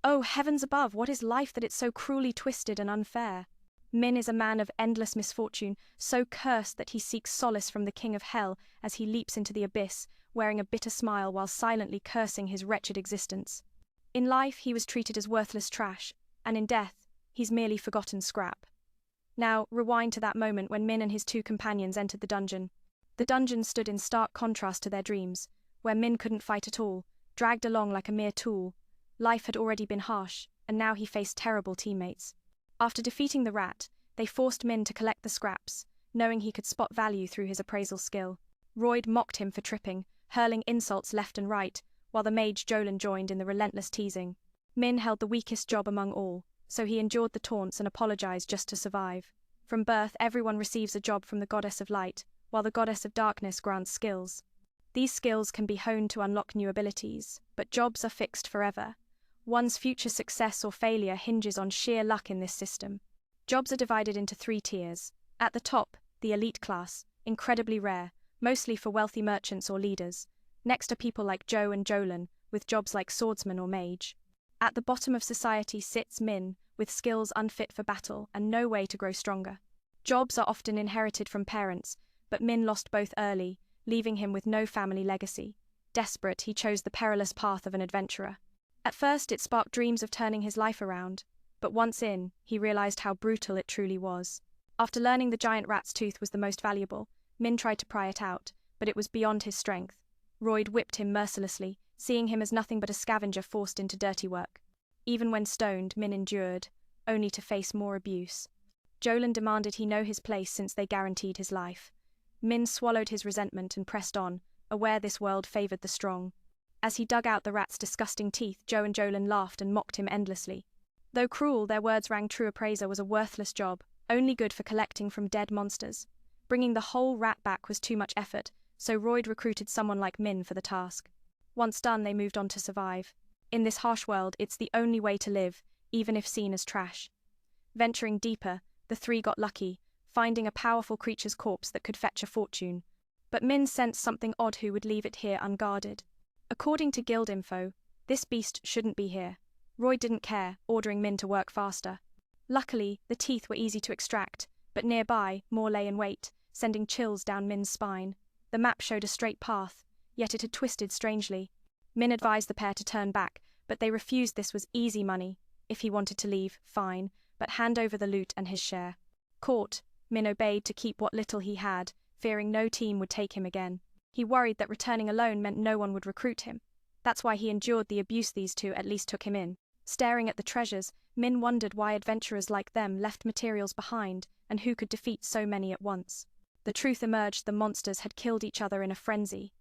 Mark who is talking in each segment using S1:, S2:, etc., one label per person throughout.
S1: Oh, heavens above, what is life that it's so cruelly twisted and unfair? Min is a man of endless misfortune, so cursed that he seeks solace from the king of hell as he leaps into the abyss, wearing a bitter smile while silently cursing his wretched existence. In life, he was treated as worthless trash, and in death, he's merely forgotten scrap. Now, rewind to that moment when Min and his two companions entered the dungeon. The dungeon stood in stark contrast to their dreams, where Min couldn't fight at all, dragged along like a mere tool. Life had already been harsh, and now he faced terrible teammates. After defeating the rat, they forced Min to collect the scraps, knowing he could spot value through his appraisal skill. Royd mocked him for tripping, hurling insults left and right, while the mage Jolin joined in the relentless teasing. Min held the weakest job among all, so he endured the taunts and apologized just to survive. From birth, everyone receives a job from the goddess of light, while the goddess of darkness grants skills. These skills can be honed to unlock new abilities, but jobs are fixed forever. One's future success or failure hinges on sheer luck in this system. Jobs are divided into 3 tiers. At the top, the elite class, incredibly rare, mostly for wealthy merchants or leaders. Next are people like Joe and Jolin, with jobs like swordsman or mage. At the bottom of society sits Min, with skills unfit for battle and no way to grow stronger. Jobs are often inherited from parents, but Min lost both early, leaving him with no family legacy. Desperate, he chose the perilous path of an adventurer. At first, it sparked dreams of turning his life around, but once in, he realized how brutal it truly was. After learning the giant rat's tooth was the most valuable, Min tried to pry it out, but it was beyond his strength. Royd whipped him mercilessly, seeing him as nothing but a scavenger forced into dirty work. Even when stoned, Min endured, only to face more abuse. Jolin demanded he know his place since they guaranteed his life. Min swallowed his resentment and pressed on, aware this world favored the strong. As he dug out the rat's disgusting teeth, Joe and Jolin laughed and mocked him endlessly. Though cruel, their words rang true. Appraiser was a worthless job, only good for collecting from dead monsters. Bringing the whole rat back was too much effort, so Royd recruited someone like Min for the task. Once done, they moved on to survive. In this harsh world, it's the only way to live, even if seen as trash. Venturing deeper, the 3 got lucky, finding a powerful creature's corpse that could fetch a fortune. But Min sensed something odd. Who would leave it here unguarded? According to guild info, this beast shouldn't be here. Royd didn't care, ordering Min to work faster. Luckily, the teeth were easy to extract, but nearby, more lay in wait, sending chills down Min's spine. The map showed a straight path, yet it had twisted strangely. Min advised the pair to turn back, but they refused. This was easy money. If he wanted to leave, fine, but hand over the loot and his share. Caught, Min obeyed to keep what little he had, fearing no team would take him again. He worried that returning alone meant no one would recruit him. That's why he endured the abuse these 2 at least took him in. Staring at the treasures, Min wondered why adventurers like them left materials behind, and who could defeat so many at once. The truth emerged: the monsters had killed each other in a frenzy.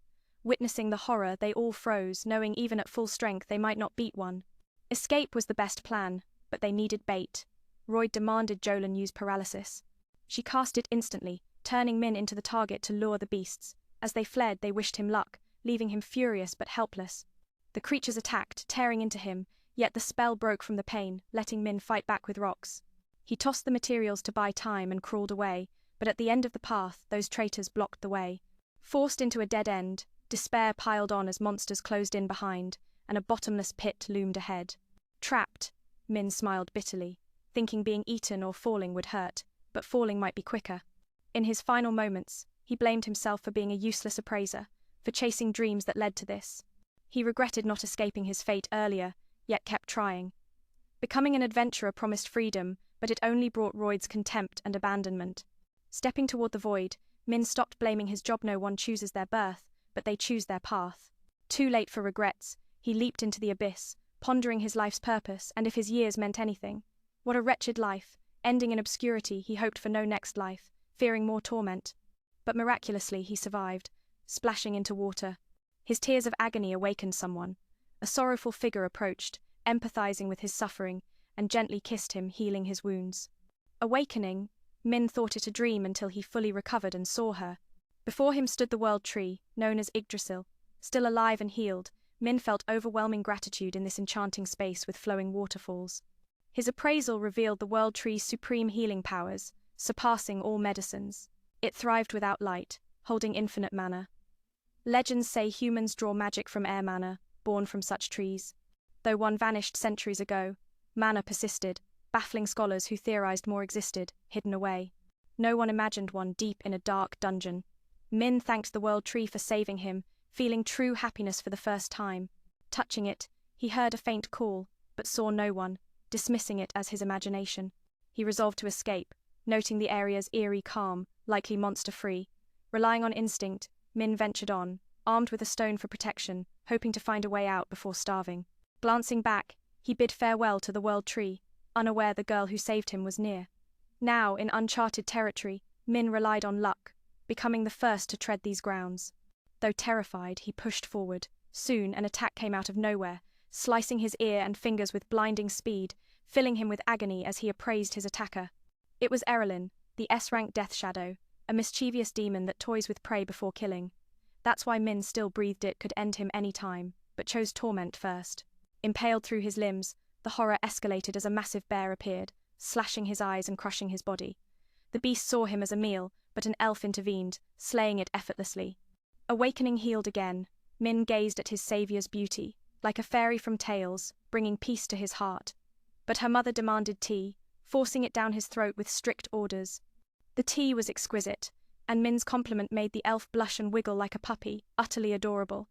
S1: Witnessing the horror, they all froze, knowing even at full strength they might not beat one. Escape was the best plan, but they needed bait. Royd demanded Jolin use paralysis. She cast it instantly, turning Min into the target to lure the beasts. As they fled, they wished him luck, leaving him furious but helpless. The creatures attacked, tearing into him, yet the spell broke from the pain, letting Min fight back with rocks. He tossed the materials to buy time and crawled away, but at the end of the path, those traitors blocked the way. Forced into a dead end, despair piled on as monsters closed in behind, and a bottomless pit loomed ahead. Trapped, Min smiled bitterly, thinking being eaten or falling would hurt, but falling might be quicker. In his final moments, he blamed himself for being a useless appraiser, for chasing dreams that led to this. He regretted not escaping his fate earlier, yet kept trying. Becoming an adventurer promised freedom, but it only brought Royd's contempt and abandonment. Stepping toward the void, Min stopped blaming his job. No one chooses their birth, but they choose their path. Too late for regrets, he leaped into the abyss, pondering his life's purpose and if his years meant anything. What a wretched life, ending in obscurity. He hoped for no next life, fearing more torment. But miraculously he survived, splashing into water. His tears of agony awakened someone. A sorrowful figure approached, empathizing with his suffering, and gently kissed him, healing his wounds. Awakening, Min thought it a dream until he fully recovered and saw her. Before him stood the world tree, known as Yggdrasil. Still alive and healed, Min felt overwhelming gratitude in this enchanting space with flowing waterfalls. His appraisal revealed the world tree's supreme healing powers, surpassing all medicines. It thrived without light, holding infinite mana. Legends say humans draw magic from air mana, born from such trees. Though one vanished centuries ago, mana persisted, baffling scholars who theorized more existed, hidden away. No one imagined one deep in a dark dungeon. Min thanked the World Tree for saving him, feeling true happiness for the first time. Touching it, he heard a faint call, but saw no one, dismissing it as his imagination. He resolved to escape, noting the area's eerie calm, likely monster-free. Relying on instinct, Min ventured on, armed with a stone for protection, hoping to find a way out before starving. Glancing back, he bid farewell to the World Tree, unaware the girl who saved him was near. Now, in uncharted territory, Min relied on luck, becoming the first to tread these grounds. Though terrified, he pushed forward. Soon, an attack came out of nowhere, slicing his ear and fingers with blinding speed, filling him with agony as he appraised his attacker. It was Erelyn, the S-rank death shadow, a mischievous demon that toys with prey before killing. That's why Min still breathed it could end him any time, but chose torment first. Impaled through his limbs, the horror escalated as a massive bear appeared, slashing his eyes and crushing his body. The beast saw him as a meal, but an elf intervened, slaying it effortlessly. Awakening healed again, Min gazed at his savior's beauty, like a fairy from tales, bringing peace to his heart. But her mother demanded tea, forcing it down his throat with strict orders. The tea was exquisite, and Min's compliment made the elf blush and wiggle like a puppy, utterly adorable.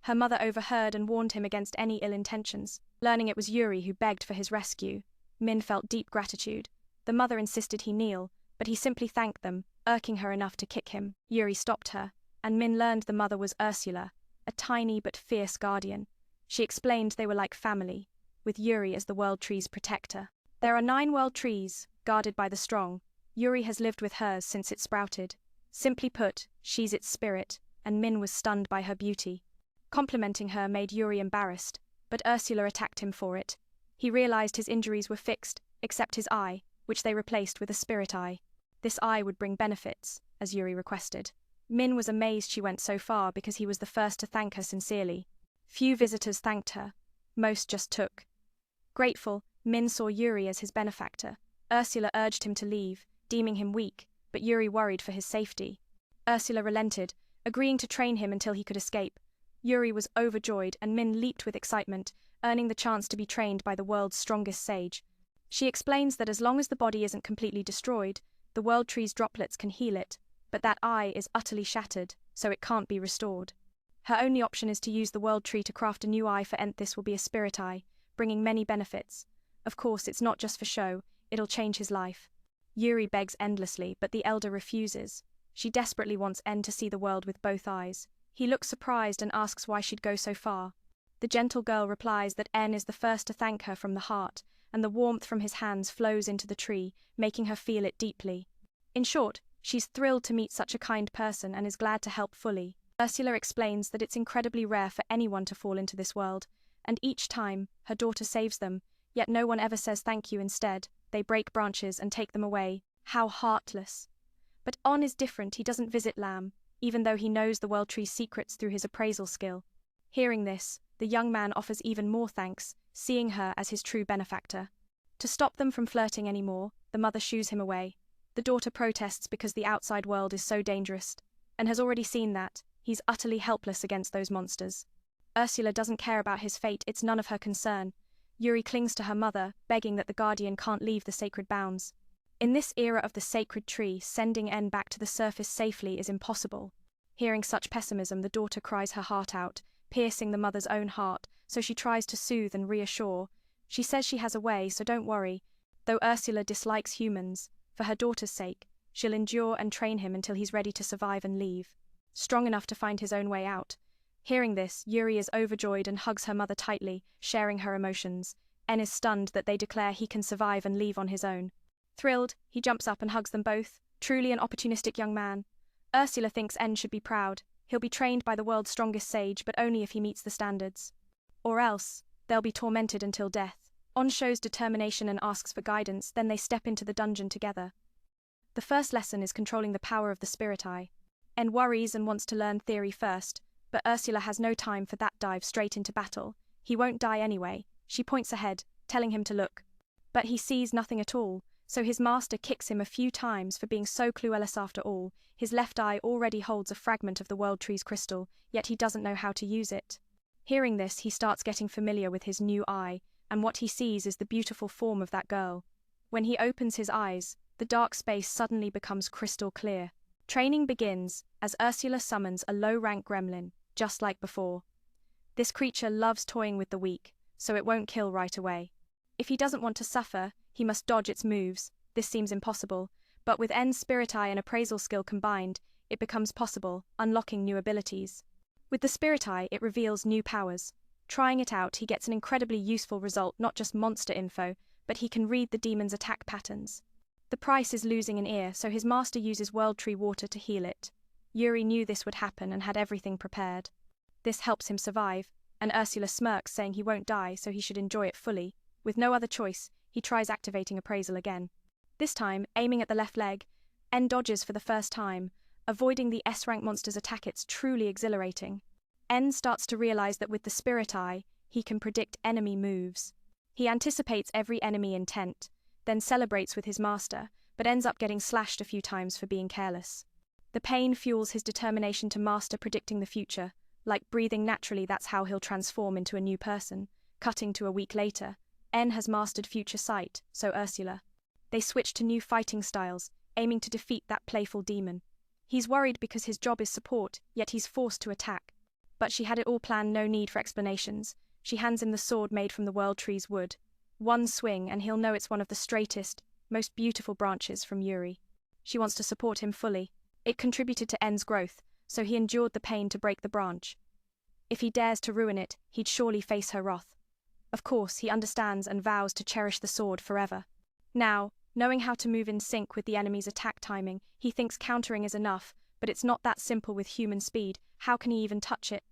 S1: Her mother overheard and warned him against any ill intentions. Learning it was Yuri who begged for his rescue, Min felt deep gratitude. The mother insisted he kneel, but he simply thanked them, irking her enough to kick him. Yuri stopped her, and Min learned the mother was Ursula, a tiny but fierce guardian. She explained they were like family, with Yuri as the World Tree's protector. There are 9 World Trees, guarded by the strong. Yuri has lived with hers since it sprouted. Simply put, she's its spirit, and Min was stunned by her beauty. Complimenting her made Yuri embarrassed, but Ursula attacked him for it. He realized his injuries were fixed, except his eye, which they replaced with a spirit eye. This eye would bring benefits, as Yuri requested. Min was amazed she went so far because he was the first to thank her sincerely. Few visitors thanked her. Most just took. Grateful, Min saw Yuri as his benefactor. Ursula urged him to leave, deeming him weak, but Yuri worried for his safety. Ursula relented, agreeing to train him until he could escape. Yuri was overjoyed and Min leaped with excitement, earning the chance to be trained by the world's strongest sage. She explains that as long as the body isn't completely destroyed, the World Tree's droplets can heal it, but that eye is utterly shattered, so it can't be restored. Her only option is to use the World Tree to craft a new eye for Nth. This will be a spirit eye, bringing many benefits. Of course, it's not just for show, it'll change his life. Yuri begs endlessly, but the elder refuses. She desperately wants N to see the world with both eyes. He looks surprised and asks why she'd go so far. The gentle girl replies that N is the first to thank her from the heart, and the warmth from his hands flows into the tree, making her feel it deeply. In short, she's thrilled to meet such a kind person and is glad to help fully. Ursula explains that it's incredibly rare for anyone to fall into this world, and each time, her daughter saves them, yet no one ever says thank you. Instead, they break branches and take them away. How heartless. But On is different. He doesn't visit Lamb, even though he knows the World Tree's secrets through his appraisal skill. Hearing this, the young man offers even more thanks, seeing her as his true benefactor. To stop them from flirting anymore, the mother shoos him away. The daughter protests because the outside world is so dangerous, and has already seen that he's utterly helpless against those monsters. Ursula doesn't care about his fate, it's none of her concern. Yuri clings to her mother, begging that the guardian can't leave the sacred bounds. In this era of the sacred tree, sending N back to the surface safely is impossible. Hearing such pessimism, the daughter cries her heart out, piercing the mother's own heart, so she tries to soothe and reassure. She says she has a way, so don't worry. Though Ursula dislikes humans, for her daughter's sake, she'll endure and train him until he's ready to survive and leave. Strong enough to find his own way out. Hearing this, Yuri is overjoyed and hugs her mother tightly, sharing her emotions. N is stunned that they declare he can survive and leave on his own. Thrilled, he jumps up and hugs them both, truly an opportunistic young man. Ursula thinks N should be proud. He'll be trained by the world's strongest sage, but only if he meets the standards. Or else, they'll be tormented until death. On shows determination and asks for guidance, then they step into the dungeon together. The first lesson is controlling the power of the spirit eye. N worries and wants to learn theory first, but Ursula has no time for that. Dive straight into battle. He won't die anyway. She points ahead, telling him to look. But he sees nothing at all, so his master kicks him a few times for being so clueless after all. His left eye already holds a fragment of the World Tree's crystal, yet he doesn't know how to use it. Hearing this, he starts getting familiar with his new eye, and what he sees is the beautiful form of that girl. When he opens his eyes, the dark space suddenly becomes crystal clear. Training begins as Ursula summons a low-rank gremlin, just like before. This creature loves toying with the weak, so it won't kill right away. If he doesn't want to suffer, he must dodge its moves. This seems impossible, but with N's spirit eye and appraisal skill combined, it becomes possible, unlocking new abilities. With the spirit eye, it reveals new powers. Trying it out, he gets an incredibly useful result, not just monster info, but he can read the demon's attack patterns. The price is losing an ear, so his master uses World Tree water to heal it. Yuri knew this would happen and had everything prepared. This helps him survive, and Ursula smirks, saying he won't die, so he should enjoy it fully. With no other choice, he tries activating appraisal again. This time, aiming at the left leg, N dodges for the first time. Avoiding the S-rank monster's attack, it's truly exhilarating. N starts to realize that with the spirit eye, he can predict enemy moves. He anticipates every enemy intent, then celebrates with his master, but ends up getting slashed a few times for being careless. The pain fuels his determination to master predicting the future. Like breathing naturally, that's how he'll transform into a new person. Cutting to a week later, N has mastered future sight, so Ursula. They switch to new fighting styles, aiming to defeat that playful demon. He's worried because his job is support, yet he's forced to attack. But she had it all planned, no need for explanations. She hands him the sword made from the World Tree's wood. One swing and he'll know it's one of the straightest, most beautiful branches from Yuri. She wants to support him fully. It contributed to N's growth, so he endured the pain to break the branch. If he dares to ruin it, he'd surely face her wrath. Of course, he understands and vows to cherish the sword forever. Now, knowing how to move in sync with the enemy's attack timing, he thinks countering is enough, but it's not that simple with human speed. How can he even touch it?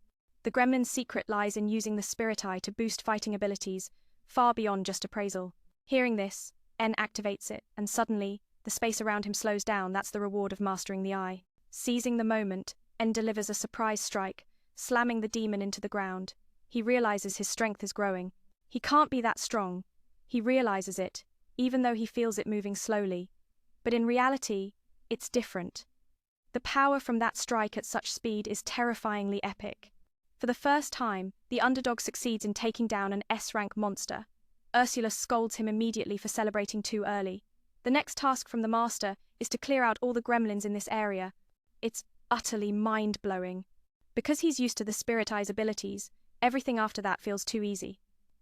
S1: The gremlin's secret lies in using the spirit eye to boost fighting abilities, far beyond just appraisal. Hearing this, N activates it, and suddenly, the space around him slows down. That's the reward of mastering the eye. Seizing the moment, N delivers a surprise strike, slamming the demon into the ground. He realizes his strength is growing. He can't be that strong. He realizes it, even though he feels it moving slowly. But in reality, it's different. The power from that strike at such speed is terrifyingly epic. For the first time, the underdog succeeds in taking down an S-rank monster. Ursula scolds him immediately for celebrating too early. The next task from the master is to clear out all the gremlins in this area. It's utterly mind-blowing. Because he's used to the spirit eye's abilities, everything after that feels too easy.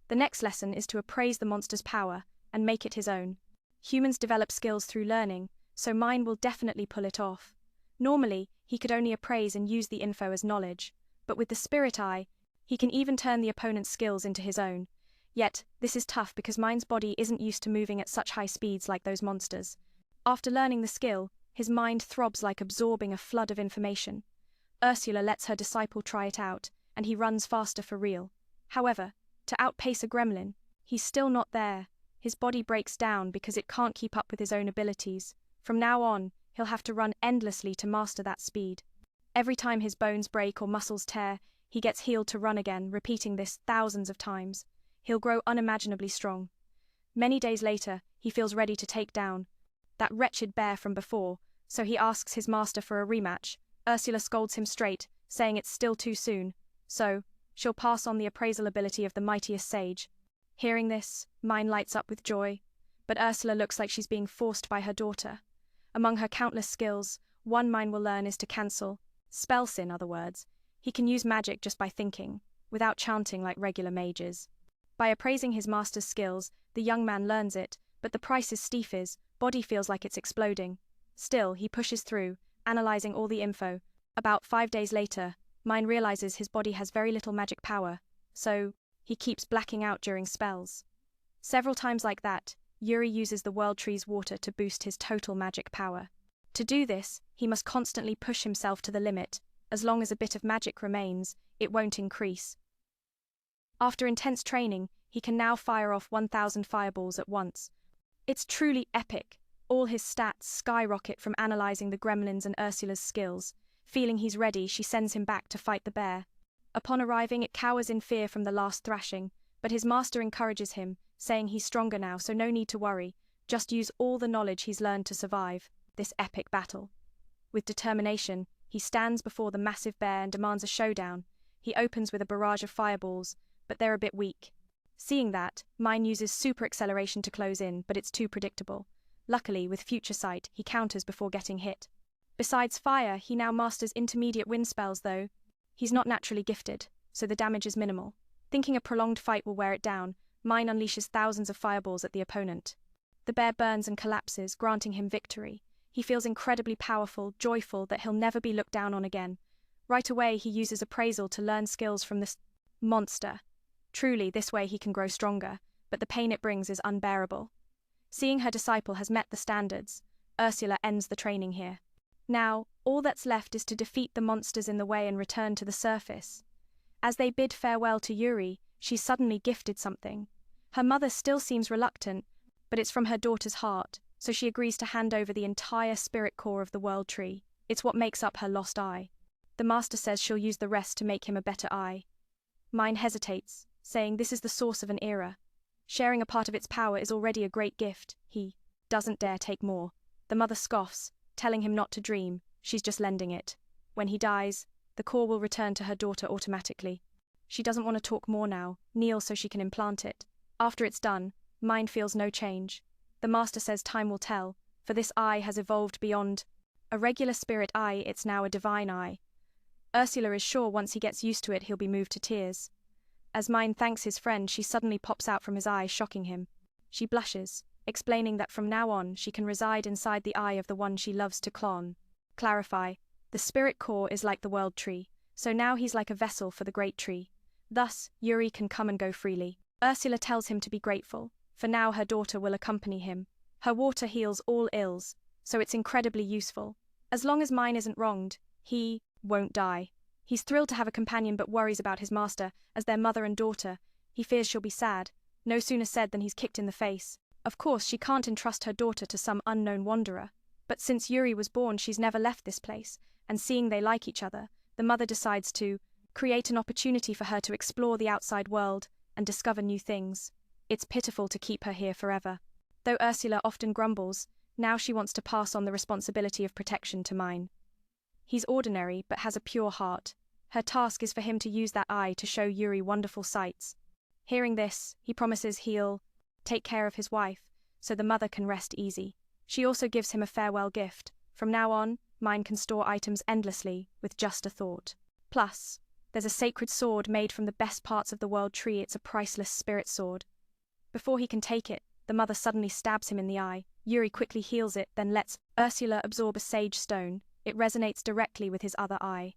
S1: The next lesson is to appraise the monster's power and make it his own. Humans develop skills through learning, so mine will definitely pull it off. Normally, he could only appraise and use the info as knowledge, but with the spirit eye, he can even turn the opponent's skills into his own. Yet, this is tough because mine's body isn't used to moving at such high speeds like those monsters. After learning the skill, his mind throbs like absorbing a flood of information. Ursula lets her disciple try it out, and he runs faster for real. However, to outpace a gremlin, he's still not there. His body breaks down because it can't keep up with his own abilities. From now on, he'll have to run endlessly to master that speed. Every time his bones break or muscles tear, he gets healed to run again, repeating this thousands of times. He'll grow unimaginably strong. Many days later, he feels ready to take down that wretched bear from before, so he asks his master for a rematch. Ursula scolds him straight, saying it's still too soon, so she'll pass on the appraisal ability of the mightiest sage. Hearing this, mine lights up with joy, but Ursula looks like she's being forced by her daughter. Among her countless skills, one mine will learn is to cancel spells. In other words, he can use magic just by thinking, without chanting like regular mages. By appraising his master's skills, the young man learns it, but the price is steep. His body feels like it's exploding. Still, he pushes through, analyzing all the info. About 5 days later, mine realizes his body has very little magic power, so he keeps blacking out during spells. Several times like that, Yuri uses the World Tree's water to boost his total magic power. To do this, he must constantly push himself to the limit. As long as a bit of magic remains, it won't increase. After intense training, he can now fire off 1,000 fireballs at once. It's truly epic. All his stats skyrocket from analyzing the gremlins and Ursula's skills. Feeling he's ready, she sends him back to fight the bear. Upon arriving, it cowers in fear from the last thrashing, but his master encourages him, saying he's stronger now, so no need to worry. Just use all the knowledge he's learned to survive this epic battle. With determination, he stands before the massive bear and demands a showdown. He opens with a barrage of fireballs, but they're a bit weak. Seeing that, Mine uses super acceleration to close in, but it's too predictable. Luckily, with future sight, he counters before getting hit. Besides fire, he now masters intermediate wind spells though. He's not naturally gifted, so the damage is minimal. Thinking a prolonged fight will wear it down, Mine unleashes thousands of fireballs at the opponent. The bear burns and collapses, granting him victory. He feels incredibly powerful, joyful that he'll never be looked down on again. Right away, he uses appraisal to learn skills from this monster. Truly, this way he can grow stronger, but the pain it brings is unbearable. Seeing her disciple has met the standards, Ursula ends the training here. Now, all that's left is to defeat the monsters in the way and return to the surface. As they bid farewell to Yuri, she's suddenly gifted something. Her mother still seems reluctant, but it's from her daughter's heart, so she agrees to hand over the entire spirit core of the world tree. It's what makes up her lost eye. The master says she'll use the rest to make him a better eye. Mine hesitates, saying this is the source of an era. Sharing a part of its power is already a great gift. He doesn't dare take more. The mother scoffs, telling him not to dream, she's just lending it. When he dies, the core will return to her daughter automatically. She doesn't want to talk more now, kneel so she can implant it. After it's done, Mine feels no change. The master says time will tell, for this eye has evolved beyond a regular spirit eye, it's now a divine eye. Ursula is sure once he gets used to it he'll be moved to tears. As Mine thanks his friend, she suddenly pops out from his eye, shocking him. She blushes, explaining that from now on she can reside inside the eye of the one she loves to clone. Clarify, the spirit core is like the world tree, so now he's like a vessel for the great tree. Thus, Yuri can come and go freely. Ursula tells him to be grateful, for now her daughter will accompany him. Her water heals all ills, so it's incredibly useful. As long as Mine isn't wronged, he won't die. He's thrilled to have a companion but worries about his master, as their mother and daughter. He fears she'll be sad. No sooner said than he's kicked in the face. Of course, she can't entrust her daughter to some unknown wanderer. But since Yuri was born, she's never left this place, and seeing they like each other, the mother decides to create an opportunity for her to explore the outside world and discover new things. It's pitiful to keep her here forever. Though Ursula often grumbles, now she wants to pass on the responsibility of protection to Mine. He's ordinary but has a pure heart. Her task is for him to use that eye to show Yuri wonderful sights. Hearing this, he promises he'll take care of his wife, so the mother can rest easy. She also gives him a farewell gift. From now on, Mine can store items endlessly with just a thought. Plus, there's a sacred sword made from the best parts of the world tree. It's a priceless spirit sword. Before he can take it, the mother suddenly stabs him in the eye. Yuri quickly heals it, then lets Ursula absorb a sage stone. It resonates directly with his other eye.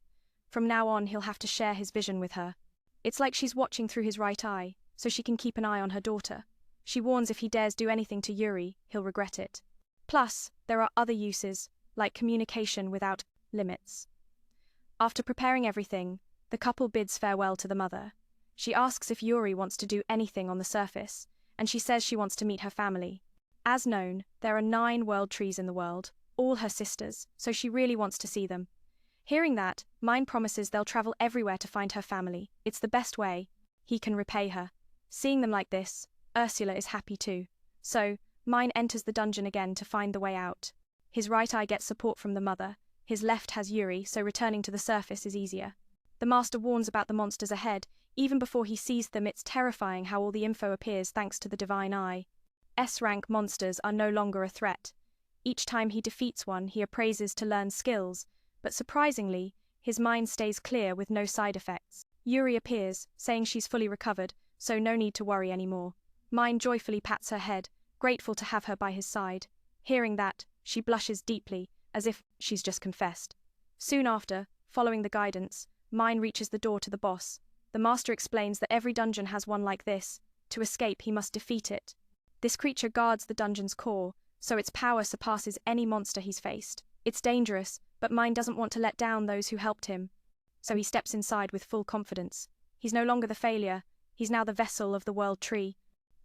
S1: From now on, he'll have to share his vision with her. It's like she's watching through his right eye, so she can keep an eye on her daughter. She warns if he dares do anything to Yuri, he'll regret it. Plus, there are other uses, like communication without limits. After preparing everything, the couple bids farewell to the mother. She asks if Yuri wants to do anything on the surface, and she says she wants to meet her family. As known, there are 9 world trees in the world, all her sisters, so she really wants to see them. Hearing that, Mine promises they'll travel everywhere to find her family. It's the best way he can repay her. Seeing them like this, Ursula is happy too. So, Mine enters the dungeon again to find the way out. His right eye gets support from the mother, his left has Yuri, so returning to the surface is easier. The master warns about the monsters ahead. Even before he sees them, it's terrifying how all the info appears thanks to the divine eye. S-rank monsters are no longer a threat. Each time he defeats one, he appraises to learn skills, but surprisingly, his mind stays clear with no side effects. Yuri appears, saying she's fully recovered, so no need to worry anymore. Mine joyfully pats her head, grateful to have her by his side. Hearing that, she blushes deeply, as if she's just confessed. Soon after, following the guidance, Mine reaches the door to the boss. The master explains that every dungeon has one like this. To escape, he must defeat it. This creature guards the dungeon's core, so its power surpasses any monster he's faced. It's dangerous, but Mine doesn't want to let down those who helped him. So he steps inside with full confidence. He's no longer the failure, he's now the vessel of the world tree.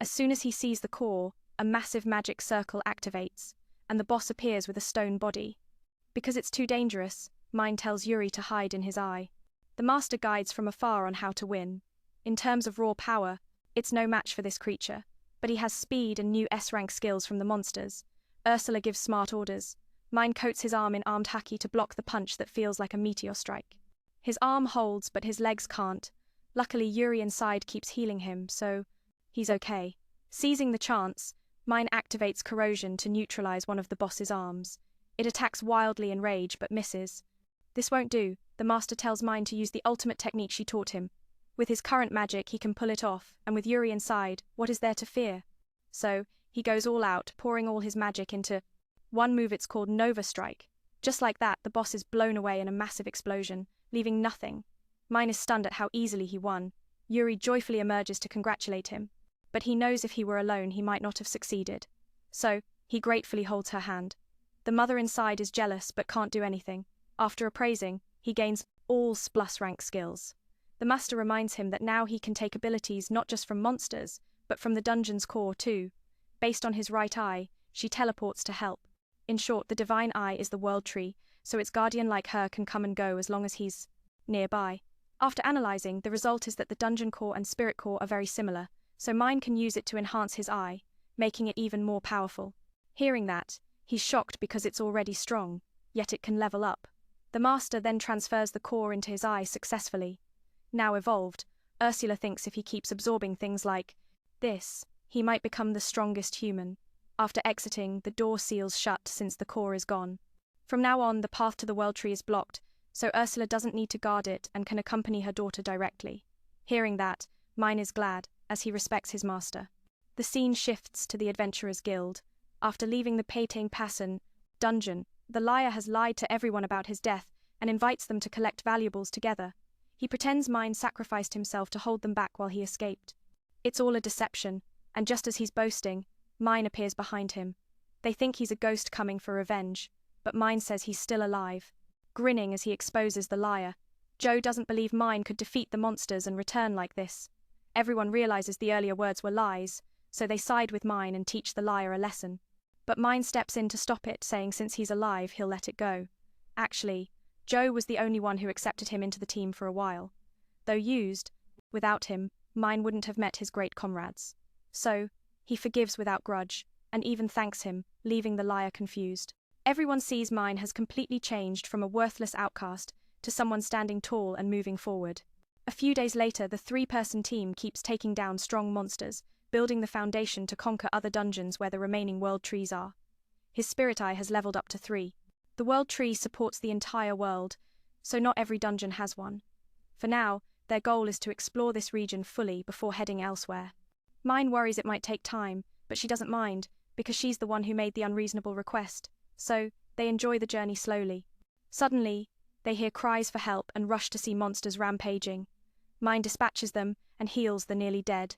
S1: As soon as he sees the core, a massive magic circle activates, and the boss appears with a stone body. Because it's too dangerous, Mine tells Yuri to hide in his eye. The master guides from afar on how to win. In terms of raw power, it's no match for this creature, but he has speed and new S-rank skills from the monsters. Ursula gives smart orders. Mine coats his arm in armed haki to block the punch that feels like a meteor strike. His arm holds, but his legs can't. Luckily, Yuri inside keeps healing him, so he's okay. Seizing the chance, Mine activates corrosion to neutralize one of the boss's arms. It attacks wildly in rage, but misses. This won't do. The master tells Mine to use the ultimate technique she taught him. With his current magic, he can pull it off, and with Yuri inside, what is there to fear? So, he goes all out, pouring all his magic into one move. It's called Nova Strike. Just like that, the boss is blown away in a massive explosion, leaving nothing. Mine is stunned at how easily he won. Yuri joyfully emerges to congratulate him. But he knows if he were alone, he might not have succeeded. So, he gratefully holds her hand. The mother inside is jealous, but can't do anything. After appraising, he gains all plus rank skills. The master reminds him that now he can take abilities not just from monsters, but from the dungeon's core too. Based on his right eye, she teleports to help. In short, the divine eye is the world tree, so its guardian like her can come and go as long as he's nearby. After analyzing, the result is that the dungeon core and spirit core are very similar, so Mine can use it to enhance his eye, making it even more powerful. Hearing that, he's shocked because it's already strong, yet it can level up. The master then transfers the core into his eye successfully. Now evolved, Ursula thinks if he keeps absorbing things like this, he might become the strongest human. After exiting, the door seals shut since the core is gone. From now on, the path to the world tree is blocked, so Ursula doesn't need to guard it and can accompany her daughter directly. Hearing that, Mine is glad, as he respects his master. The scene shifts to the Adventurers Guild. After leaving the Paytang Passan dungeon, the liar has lied to everyone about his death and invites them to collect valuables together. He pretends Mine sacrificed himself to hold them back while he escaped. It's all a deception, and just as he's boasting, Mine appears behind him. They think he's a ghost coming for revenge, but Mine says he's still alive. Grinning as he exposes the liar, Joe doesn't believe Mine could defeat the monsters and return like this. Everyone realizes the earlier words were lies, so they side with Mine and teach the liar a lesson. But Mine steps in to stop it, saying since he's alive, he'll let it go. Actually, Joe was the only one who accepted him into the team for a while. Though used, without him, Mine wouldn't have met his great comrades. So, he forgives without grudge, and even thanks him, leaving the liar confused. Everyone sees Mine has completely changed from a worthless outcast to someone standing tall and moving forward. A few days later, the three-person team keeps taking down strong monsters, building the foundation to conquer other dungeons where the remaining world trees are. His spirit eye has leveled up to 3. The world tree supports the entire world, so not every dungeon has one. For now, their goal is to explore this region fully before heading elsewhere. Mine worries it might take time, but she doesn't mind, because she's the one who made the unreasonable request, so they enjoy the journey slowly. Suddenly, they hear cries for help and rush to see monsters rampaging. Mine dispatches them and heals the nearly dead.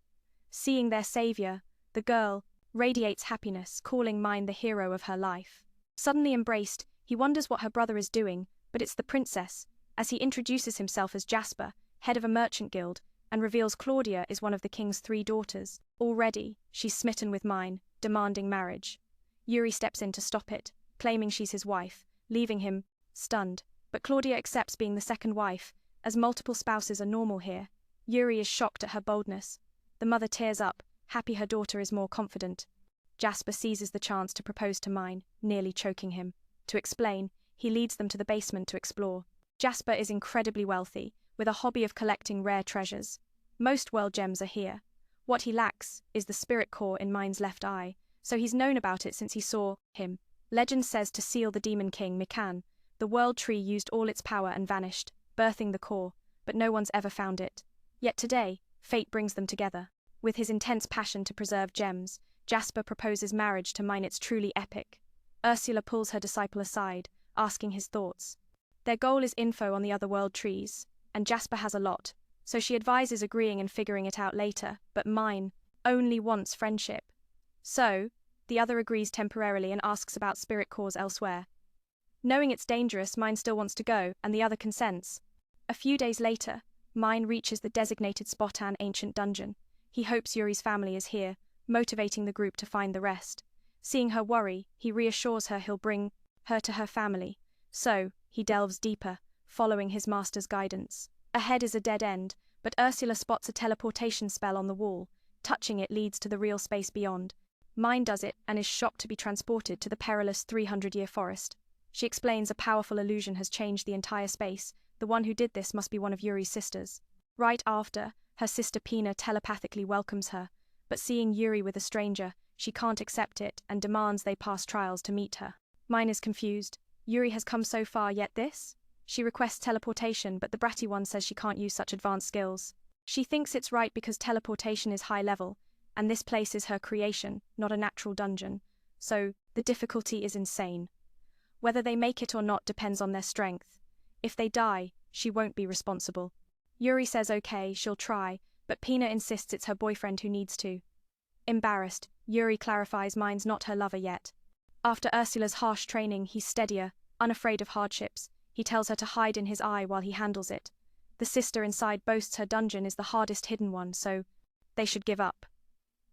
S1: Seeing their savior, the girl radiates happiness, calling Mine the hero of her life. Suddenly embraced, he wonders what her brother is doing, but it's the princess, as he introduces himself as Jasper, head of a merchant guild, and reveals Claudia is one of the king's 3 daughters. Already, she's smitten with Mine, demanding marriage. Yuri steps in to stop it, claiming she's his wife, leaving him stunned. But Claudia accepts being the second wife, as multiple spouses are normal here. Yuri is shocked at her boldness. The mother tears up, happy her daughter is more confident. Jasper seizes the chance to propose to Mine, nearly choking him. To explain, he leads them to the basement to explore. Jasper is incredibly wealthy, with a hobby of collecting rare treasures. Most world gems are here. What he lacks is the spirit core in Mine's left eye, so he's known about it since he saw him. Legend says to seal the demon king, Mikan, the world tree used all its power and vanished, birthing the core, but no one's ever found it. Yet today, fate brings them together. With his intense passion to preserve gems, Jasper proposes marriage to Mine. It's truly epic. Ursula pulls her disciple aside, asking his thoughts. Their goal is info on the other world trees, and Jasper has a lot, so she advises agreeing and figuring it out later, but Mine only wants friendship. So, the other agrees temporarily and asks about spirit cores elsewhere. Knowing it's dangerous, Mine still wants to go, and the other consents. A few days later, Mine reaches the designated spot, an ancient dungeon. He hopes Yuri's family is here, motivating the group to find the rest. Seeing her worry, he reassures her he'll bring her to her family. So, he delves deeper, following his master's guidance. Ahead is a dead end, but Ursula spots a teleportation spell on the wall. Touching it leads to the real space beyond. Mine does it and is shocked to be transported to the perilous 300-year forest. She explains a powerful illusion has changed the entire space, The one who did this must be one of Yuri's sisters. Right after, her sister Pina telepathically welcomes her, but seeing Yuri with a stranger, she can't accept it and demands they pass trials to meet her. Mine is confused. Yuri has come so far, yet this? She requests teleportation, but the bratty one says she can't use such advanced skills. She thinks it's right because teleportation is high level, and this place is her creation, not a natural dungeon. So, the difficulty is insane. Whether they make it or not depends on their strength. If they die, she won't be responsible. Yuri says okay, she'll try, but Pina insists it's her boyfriend who needs to. Embarrassed, Yuri clarifies mine's not her lover yet. After Ursula's harsh training, he's steadier, unafraid of hardships. He tells her to hide in his eye while he handles it. The sister inside boasts her dungeon is the hardest hidden one, so they should give up.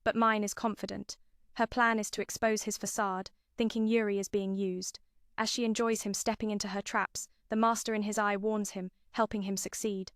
S1: But mine is confident. Her plan is to expose his facade, thinking Yuri is being used. As she enjoys him stepping into her traps, the master in his eye warns him, helping him succeed.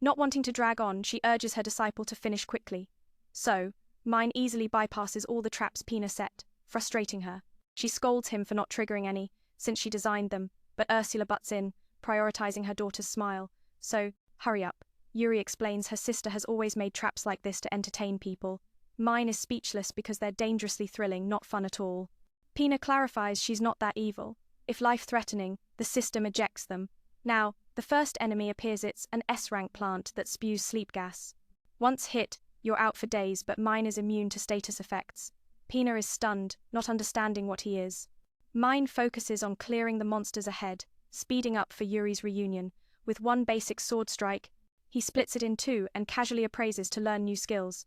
S1: Not wanting to drag on, she urges her disciple to finish quickly. So, mine easily bypasses all the traps Pina set, frustrating her. She scolds him for not triggering any, since she designed them, but Ursula butts in, prioritizing her daughter's smile. So, hurry up. Yuri explains her sister has always made traps like this to entertain people. Mine is speechless because they're dangerously thrilling, not fun at all. Pina clarifies she's not that evil. If life-threatening, the system ejects them. Now, the first enemy appears it's an S-rank plant that spews sleep gas. Once hit, you're out for days, but mine is immune to status effects. Pina is stunned, not understanding what he is. Mine focuses on clearing the monsters ahead, speeding up for Yuri's reunion. With one basic sword strike, he splits it in two and casually appraises to learn new skills.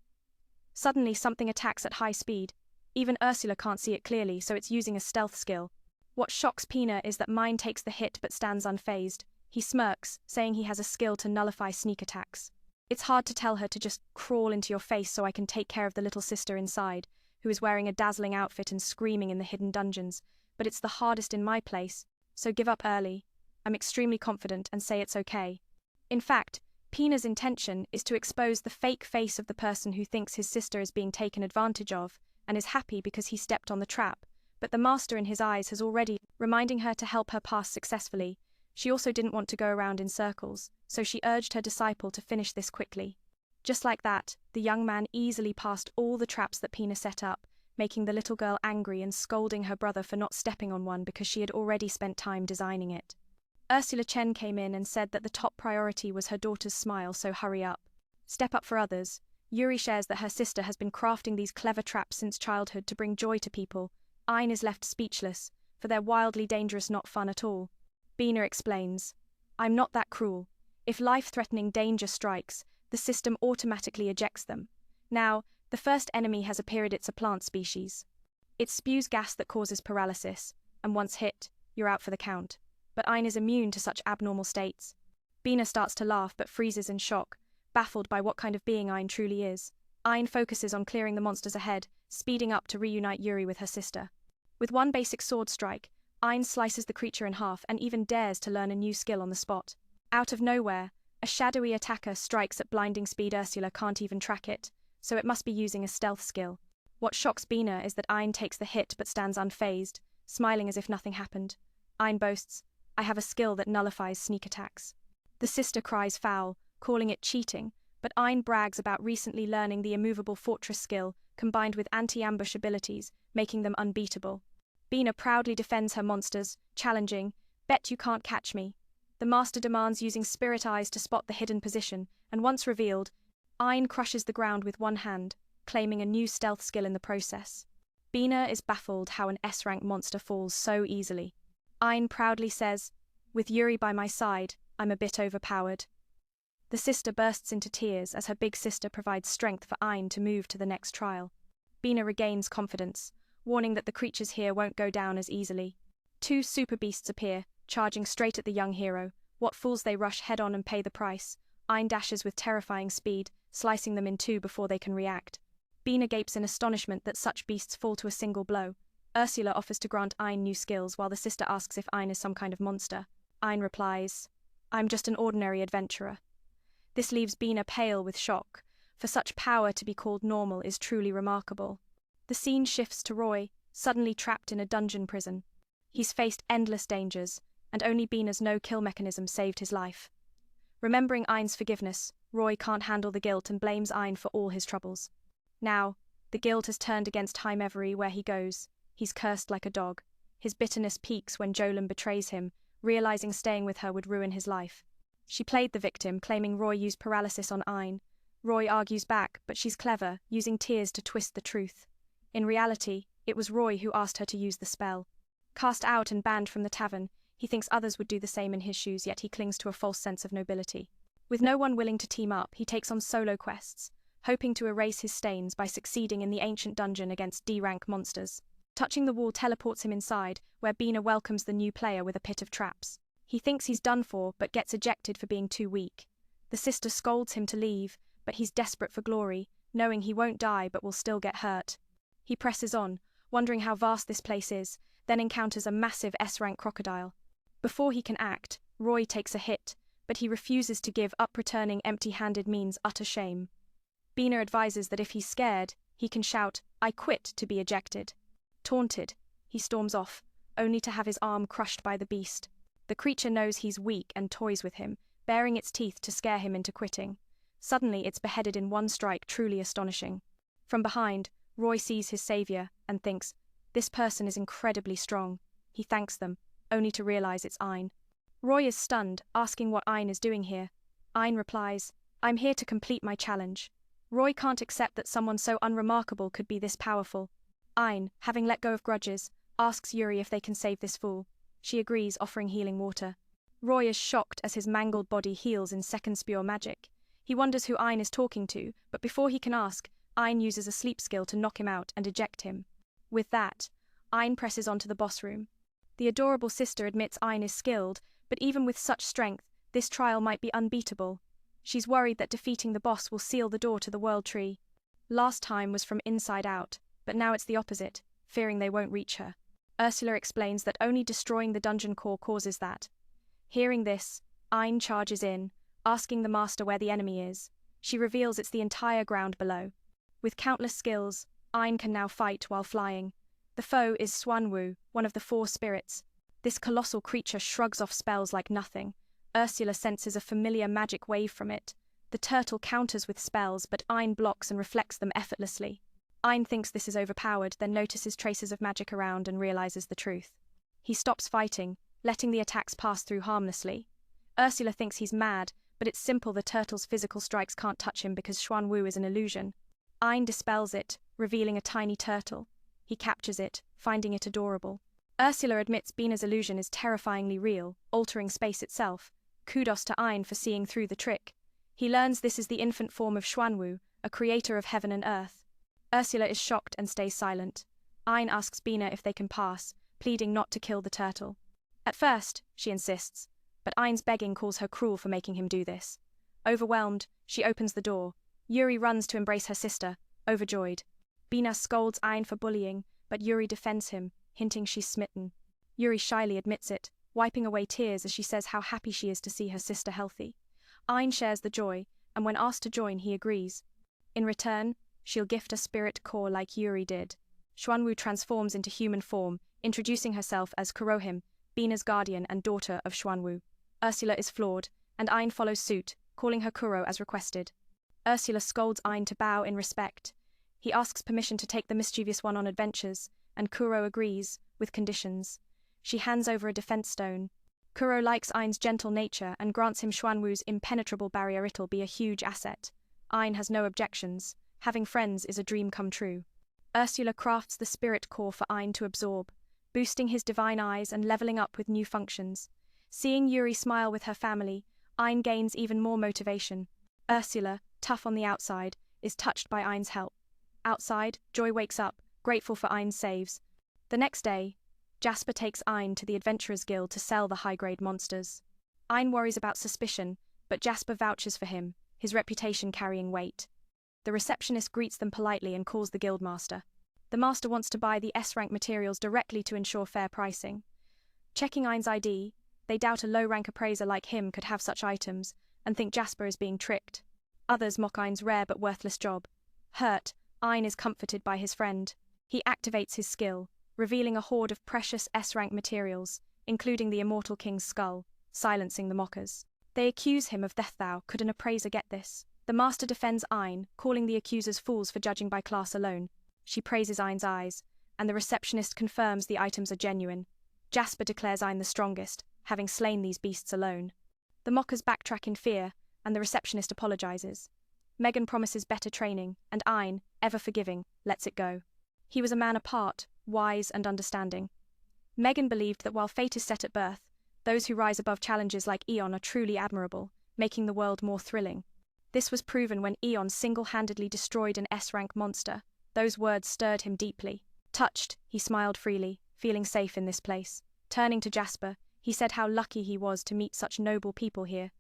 S1: Suddenly something attacks at high speed. Even Ursula can't see it clearly, so it's using a stealth skill. What shocks Pina is that mine takes the hit but stands unfazed. He smirks, saying he has a skill to nullify sneak attacks. It's hard to tell her to just crawl into your face so I can take care of the little sister inside, who is wearing a dazzling outfit and screaming in the hidden dungeons, but it's the hardest in my place, so give up early. I'm extremely confident and say it's okay. In fact, Pina's intention is to expose the fake face of the person who thinks his sister is being taken advantage of and is happy because he stepped on the trap, but the master in his eyes has already reminding her to help her pass successfully. She also didn't want to go around in circles, so she urged her disciple to finish this quickly. Just like that, the young man easily passed all the traps that Pina set up, making the little girl angry and scolding her brother for not stepping on one because she had already spent time designing it. Ursula Chen came in and said that the top priority was her daughter's smile, so hurry up. Step up for others. Yuri shares that her sister has been crafting these clever traps since childhood to bring joy to people. Ayn is left speechless, for they're wildly dangerous, not fun at all. Bina explains, I'm not that cruel. If life-threatening danger strikes, the system automatically ejects them. Now, the first enemy has appeared. It's a plant species. It spews gas that causes paralysis, and once hit, you're out for the count. But Ayn is immune to such abnormal states. Bina starts to laugh but freezes in shock, baffled by what kind of being Ayn truly is. Ayn focuses on clearing the monsters ahead, speeding up to reunite Yuri with her sister. With one basic sword strike, Ayn slices the creature in half and even dares to learn a new skill on the spot. Out of nowhere, a shadowy attacker strikes at blinding speed. Ursula can't even track it, so it must be using a stealth skill. What shocks Bina is that Ayn takes the hit but stands unfazed, smiling as if nothing happened. Ayn boasts, I have a skill that nullifies sneak attacks. The sister cries foul, calling it cheating, but Ayn brags about recently learning the immovable fortress skill, combined with anti-ambush abilities, making them unbeatable. Bina proudly defends her monsters, challenging, bet you can't catch me. The master demands using spirit eyes to spot the hidden position, and once revealed, Ayn crushes the ground with one hand, claiming a new stealth skill in the process. Bina is baffled how an S-rank monster falls so easily. Ayn proudly says, with Yuri by my side, I'm a bit overpowered. The sister bursts into tears as her big sister provides strength for Ayn to move to the next trial. Bina regains confidence, warning that the creatures here won't go down as easily. Two super beasts appear, charging straight at the young hero. What fools, they rush head-on and pay the price. Ayn dashes with terrifying speed, slicing them in two before they can react. Bina gapes in astonishment that such beasts fall to a single blow. Ursula offers to grant Ayn new skills while the sister asks if Ayn is some kind of monster. Ayn replies, I'm just an ordinary adventurer. This leaves Bina pale with shock, for such power to be called normal is truly remarkable. The scene shifts to Roy, suddenly trapped in a dungeon prison. He's faced endless dangers, and only Bina's no-kill mechanism saved his life. Remembering Ein's forgiveness, Roy can't handle the guilt and blames Ein for all his troubles. Now, the guilt has turned against Time every where he goes. He's cursed like a dog. His bitterness peaks when Jolin betrays him, realizing staying with her would ruin his life. She played the victim, claiming Roy used paralysis on Ein. Roy argues back, but she's clever, using tears to twist the truth. In reality, it was Roy who asked her to use the spell. Cast out and banned from the tavern, he thinks others would do the same in his shoes, yet he clings to a false sense of nobility. With no one willing to team up, he takes on solo quests, hoping to erase his stains by succeeding in the ancient dungeon against D-rank monsters. Touching the wall teleports him inside, where Bina welcomes the new player with a pit of traps. He thinks he's done for, but gets ejected for being too weak. The sister scolds him to leave, but he's desperate for glory, knowing he won't die but will still get hurt. He presses on, wondering how vast this place is, then encounters a massive S-rank crocodile. Before he can act, Roy takes a hit, but he refuses to give up. Returning empty-handed means utter shame. Bina advises that if he's scared, he can shout, "I quit," to be ejected. Taunted, he storms off, only to have his arm crushed by the beast. The creature knows he's weak and toys with him, baring its teeth to scare him into quitting. Suddenly it's beheaded in one strike, truly astonishing. From behind, Roy sees his savior and thinks, this person is incredibly strong. He thanks them, only to realize it's Ein. Roy is stunned, asking what Ein is doing here. Ein replies, "I'm here to complete my challenge." Roy can't accept that someone so unremarkable could be this powerful. Ein, having let go of grudges, asks Yuri if they can save this fool. She agrees, offering healing water. Roy is shocked as his mangled body heals in second spear magic. He wonders who Ein is talking to, but before he can ask, Ein uses a sleep skill to knock him out and eject him. With that, Ein presses onto the boss room. The adorable sister admits Ein is skilled, but even with such strength, this trial might be unbeatable. She's worried that defeating the boss will seal the door to the world tree. Last time was from inside out, but now it's the opposite, fearing they won't reach her. Ursula explains that only destroying the dungeon core causes that. Hearing this, Ein charges in, asking the master where the enemy is. She reveals it's the entire ground below. With countless skills, Ein can now fight while flying. The foe is Xuanwu, one of the four spirits. This colossal creature shrugs off spells like nothing. Ursula senses a familiar magic wave from it. The turtle counters with spells, but Ein blocks and reflects them effortlessly. Ein thinks this is overpowered, then notices traces of magic around and realizes the truth. He stops fighting, letting the attacks pass through harmlessly. Ursula thinks he's mad, but it's simple. The turtle's physical strikes can't touch him because Xuanwu is an illusion. Ein dispels it, revealing a tiny turtle. He captures it, finding it adorable. Ursula admits Bina's illusion is terrifyingly real, altering space itself. Kudos to Ein for seeing through the trick. He learns this is the infant form of Xuanwu, a creator of heaven and earth. Ursula is shocked and stays silent. Ein asks Bina if they can pass, pleading not to kill the turtle. At first, she insists, but Ein's begging calls her cruel for making him do this. Overwhelmed, she opens the door. Yuri runs to embrace her sister, overjoyed. Bina scolds Ein for bullying, but Yuri defends him, hinting she's smitten. Yuri shyly admits it, wiping away tears as she says how happy she is to see her sister healthy. Ein shares the joy, and when asked to join, he agrees. In return, she'll gift a spirit core like Yuri did. Xuanwu transforms into human form, introducing herself as Kurohim, Bina's guardian and daughter of Xuanwu. Ursula is floored, and Ein follows suit, calling her Kuro as requested. Ursula scolds Ein to bow in respect. He asks permission to take the mischievous one on adventures, and Kuro agrees, with conditions. She hands over a defense stone. Kuro likes Ein's gentle nature and grants him Xuanwu's impenetrable barrier. It'll be a huge asset. Ein has no objections. Having friends is a dream come true. Ursula crafts the spirit core for Ein to absorb, boosting his divine eyes and leveling up with new functions. Seeing Yuri smile with her family, Ein gains even more motivation. Ursula, tough on the outside, is touched by Ein's help. Outside, Joy wakes up, grateful for Ein's saves. The next day, Jasper takes Ein to the Adventurers Guild to sell the high-grade monsters. Ein worries about suspicion, but Jasper vouches for him, his reputation carrying weight. The receptionist greets them politely and calls the guildmaster. The master wants to buy the S-rank materials directly to ensure fair pricing. Checking Ein's ID, they doubt a low-rank appraiser like him could have such items, and think Jasper is being tricked. Others mock Ein's rare but worthless job. Hurt, Ein is comforted by his friend. He activates his skill, revealing a hoard of precious S-rank materials, including the Immortal King's skull, silencing the mockers. They accuse him of theft. Thou could an appraiser get this? The master defends Ein, calling the accusers fools for judging by class alone. She praises Ein's eyes, and the receptionist confirms the items are genuine. Jasper declares Ein the strongest, having slain these beasts alone. The mockers backtrack in fear, and the receptionist apologizes. Megan promises better training, and Ein, ever forgiving, lets it go. He was a man apart, wise and understanding. Megan believed that while fate is set at birth, those who rise above challenges like Eon are truly admirable, making the world more thrilling. This was proven when Eon single-handedly destroyed an S-rank monster. Those words stirred him deeply. Touched, he smiled freely, feeling safe in this place. Turning to Jasper, he said how lucky he was to meet such noble people here.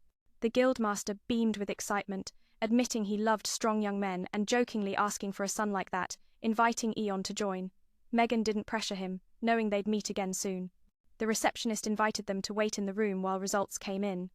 S1: The guildmaster beamed with excitement, admitting he loved strong young men and jokingly asking for a son like that, inviting Eon to join. Megan didn't pressure him, knowing they'd meet again soon. The receptionist invited them to wait in the room while results came in.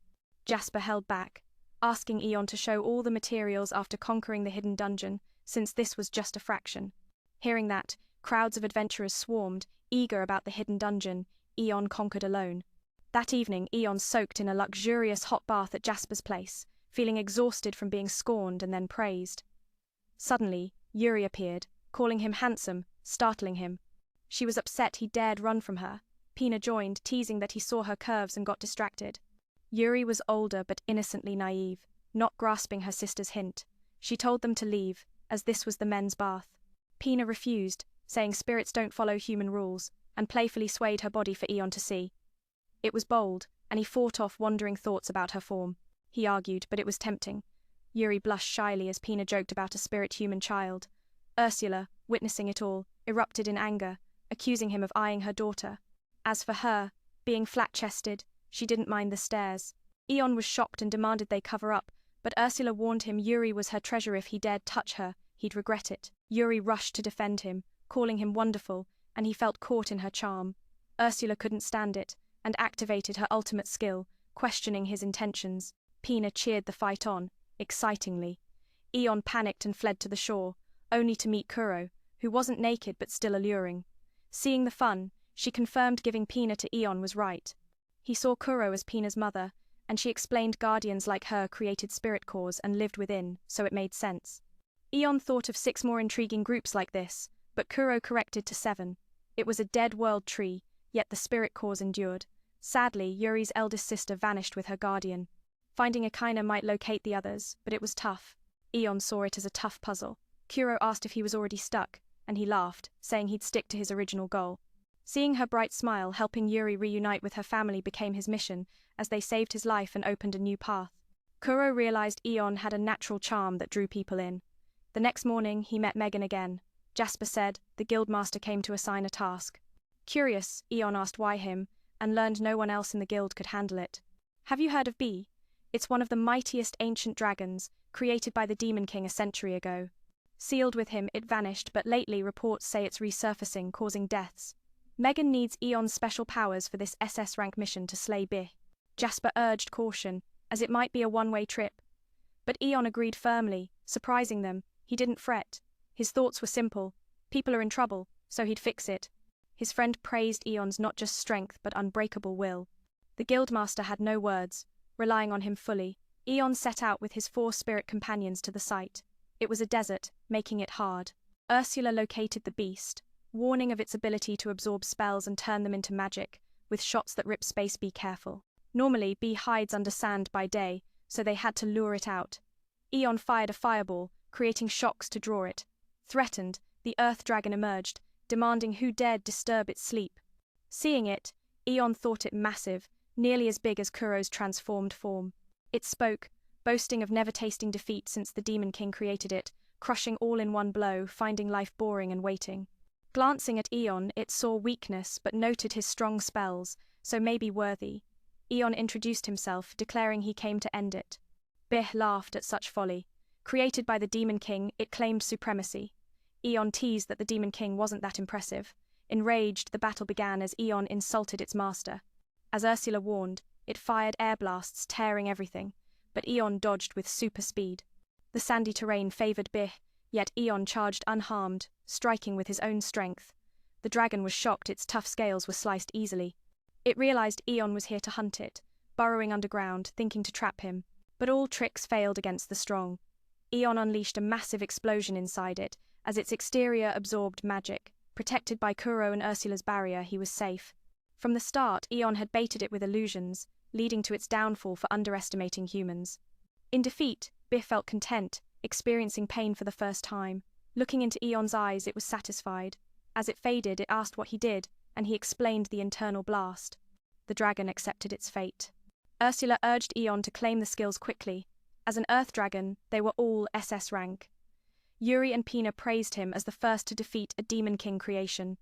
S1: Jasper held back, asking Eon to show all the materials after conquering the hidden dungeon, since this was just a fraction. Hearing that, crowds of adventurers swarmed, eager about the hidden dungeon Eon conquered alone. That evening, Eon soaked in a luxurious hot bath at Jasper's place, feeling exhausted from being scorned and then praised. Suddenly, Yuri appeared, calling him handsome, startling him. She was upset he dared run from her. Pina joined, teasing that he saw her curves and got distracted. Yuri was older but innocently naive, not grasping her sister's hint. She told them to leave, as this was the men's bath. Pina refused, saying spirits don't follow human rules, and playfully swayed her body for Eon to see. It was bold, and he fought off wandering thoughts about her form. He argued, but it was tempting. Yuri blushed shyly as Pina joked about a spirit-human child. Ursula, witnessing it all, erupted in anger, accusing him of eyeing her daughter. As for her, being flat-chested, she didn't mind the stares. Eon was shocked and demanded they cover up, but Ursula warned him Yuri was her treasure. If he dared touch her, he'd regret it. Yuri rushed to defend him, calling him wonderful, and he felt caught in her charm. Ursula couldn't stand it, and activated her ultimate skill, questioning his intentions. Pina cheered the fight on, excitingly. Eon panicked and fled to the shore, only to meet Kuro, who wasn't naked but still alluring. Seeing the fun, she confirmed giving Pina to Eon was right. He saw Kuro as Pina's mother, and she explained guardians like her created spirit cores and lived within, so it made sense. Eon thought of 6 more intriguing groups like this, but Kuro corrected to 7. It was a dead world tree, yet the spirit cores endured. Sadly, Yuri's eldest sister vanished with her guardian. Finding Akaina might locate the others, but it was tough. Eon saw it as a tough puzzle. Kuro asked if he was already stuck, and he laughed, saying he'd stick to his original goal. Seeing her bright smile, helping Yuri reunite with her family became his mission, as they saved his life and opened a new path. Kuro realized Eon had a natural charm that drew people in. The next morning, he met Megan again. Jasper said the guildmaster came to assign a task. Curious, Eon asked why him, and learned no one else in the guild could handle it. Have you heard of B? It's one of the mightiest ancient dragons, created by the Demon King a century ago. Sealed with him, it vanished, but lately reports say it's resurfacing, causing deaths. Megan needs Eon's special powers for this SS rank mission to slay B. Jasper urged caution, as it might be a one-way trip. But Eon agreed firmly, surprising them. He didn't fret. His thoughts were simple. People are in trouble, so he'd fix it. His friend praised Eon's not just strength but unbreakable will. The guildmaster had no words, relying on him fully. Eon set out with his 4 spirit companions to the site. It was a desert, making it hard. Ursula located the beast, warning of its ability to absorb spells and turn them into magic, with shots that rip space. Be careful. Normally, B hides under sand by day, so they had to lure it out. Eon fired a fireball, creating shocks to draw it. Threatened, the earth dragon emerged, demanding who dared disturb its sleep. Seeing it, Eon thought it massive, nearly as big as Kuro's transformed form. It spoke, boasting of never tasting defeat since the Demon King created it, crushing all in one blow, finding life boring and waiting. Glancing at Eon, it saw weakness but noted his strong spells, so maybe worthy. Eon introduced himself, declaring he came to end it. Bih laughed at such folly. Created by the Demon King, it claimed supremacy. Eon teased that the Demon King wasn't that impressive. Enraged, the battle began as Eon insulted its master. As Ursula warned, it fired air blasts, tearing everything, but Eon dodged with super speed. The sandy terrain favored Bih, yet Eon charged unharmed, striking with his own strength. The dragon was shocked its tough scales were sliced easily. It realized Eon was here to hunt it, burrowing underground, thinking to trap him. But all tricks failed against the strong. Aeon unleashed a massive explosion inside it, as its exterior absorbed magic. Protected by Kuro and Ursula's barrier, he was safe. From the start, Aeon had baited it with illusions, leading to its downfall for underestimating humans. In defeat, Biff felt content, experiencing pain for the first time. Looking into Aeon's eyes, it was satisfied. As it faded, it asked what he did, and he explained the internal blast. The dragon accepted its fate. Ursula urged Aeon to claim the skills quickly. As an Earth Dragon, they were all SS rank. Yuri and Pina praised him as the first to defeat a Demon King creation.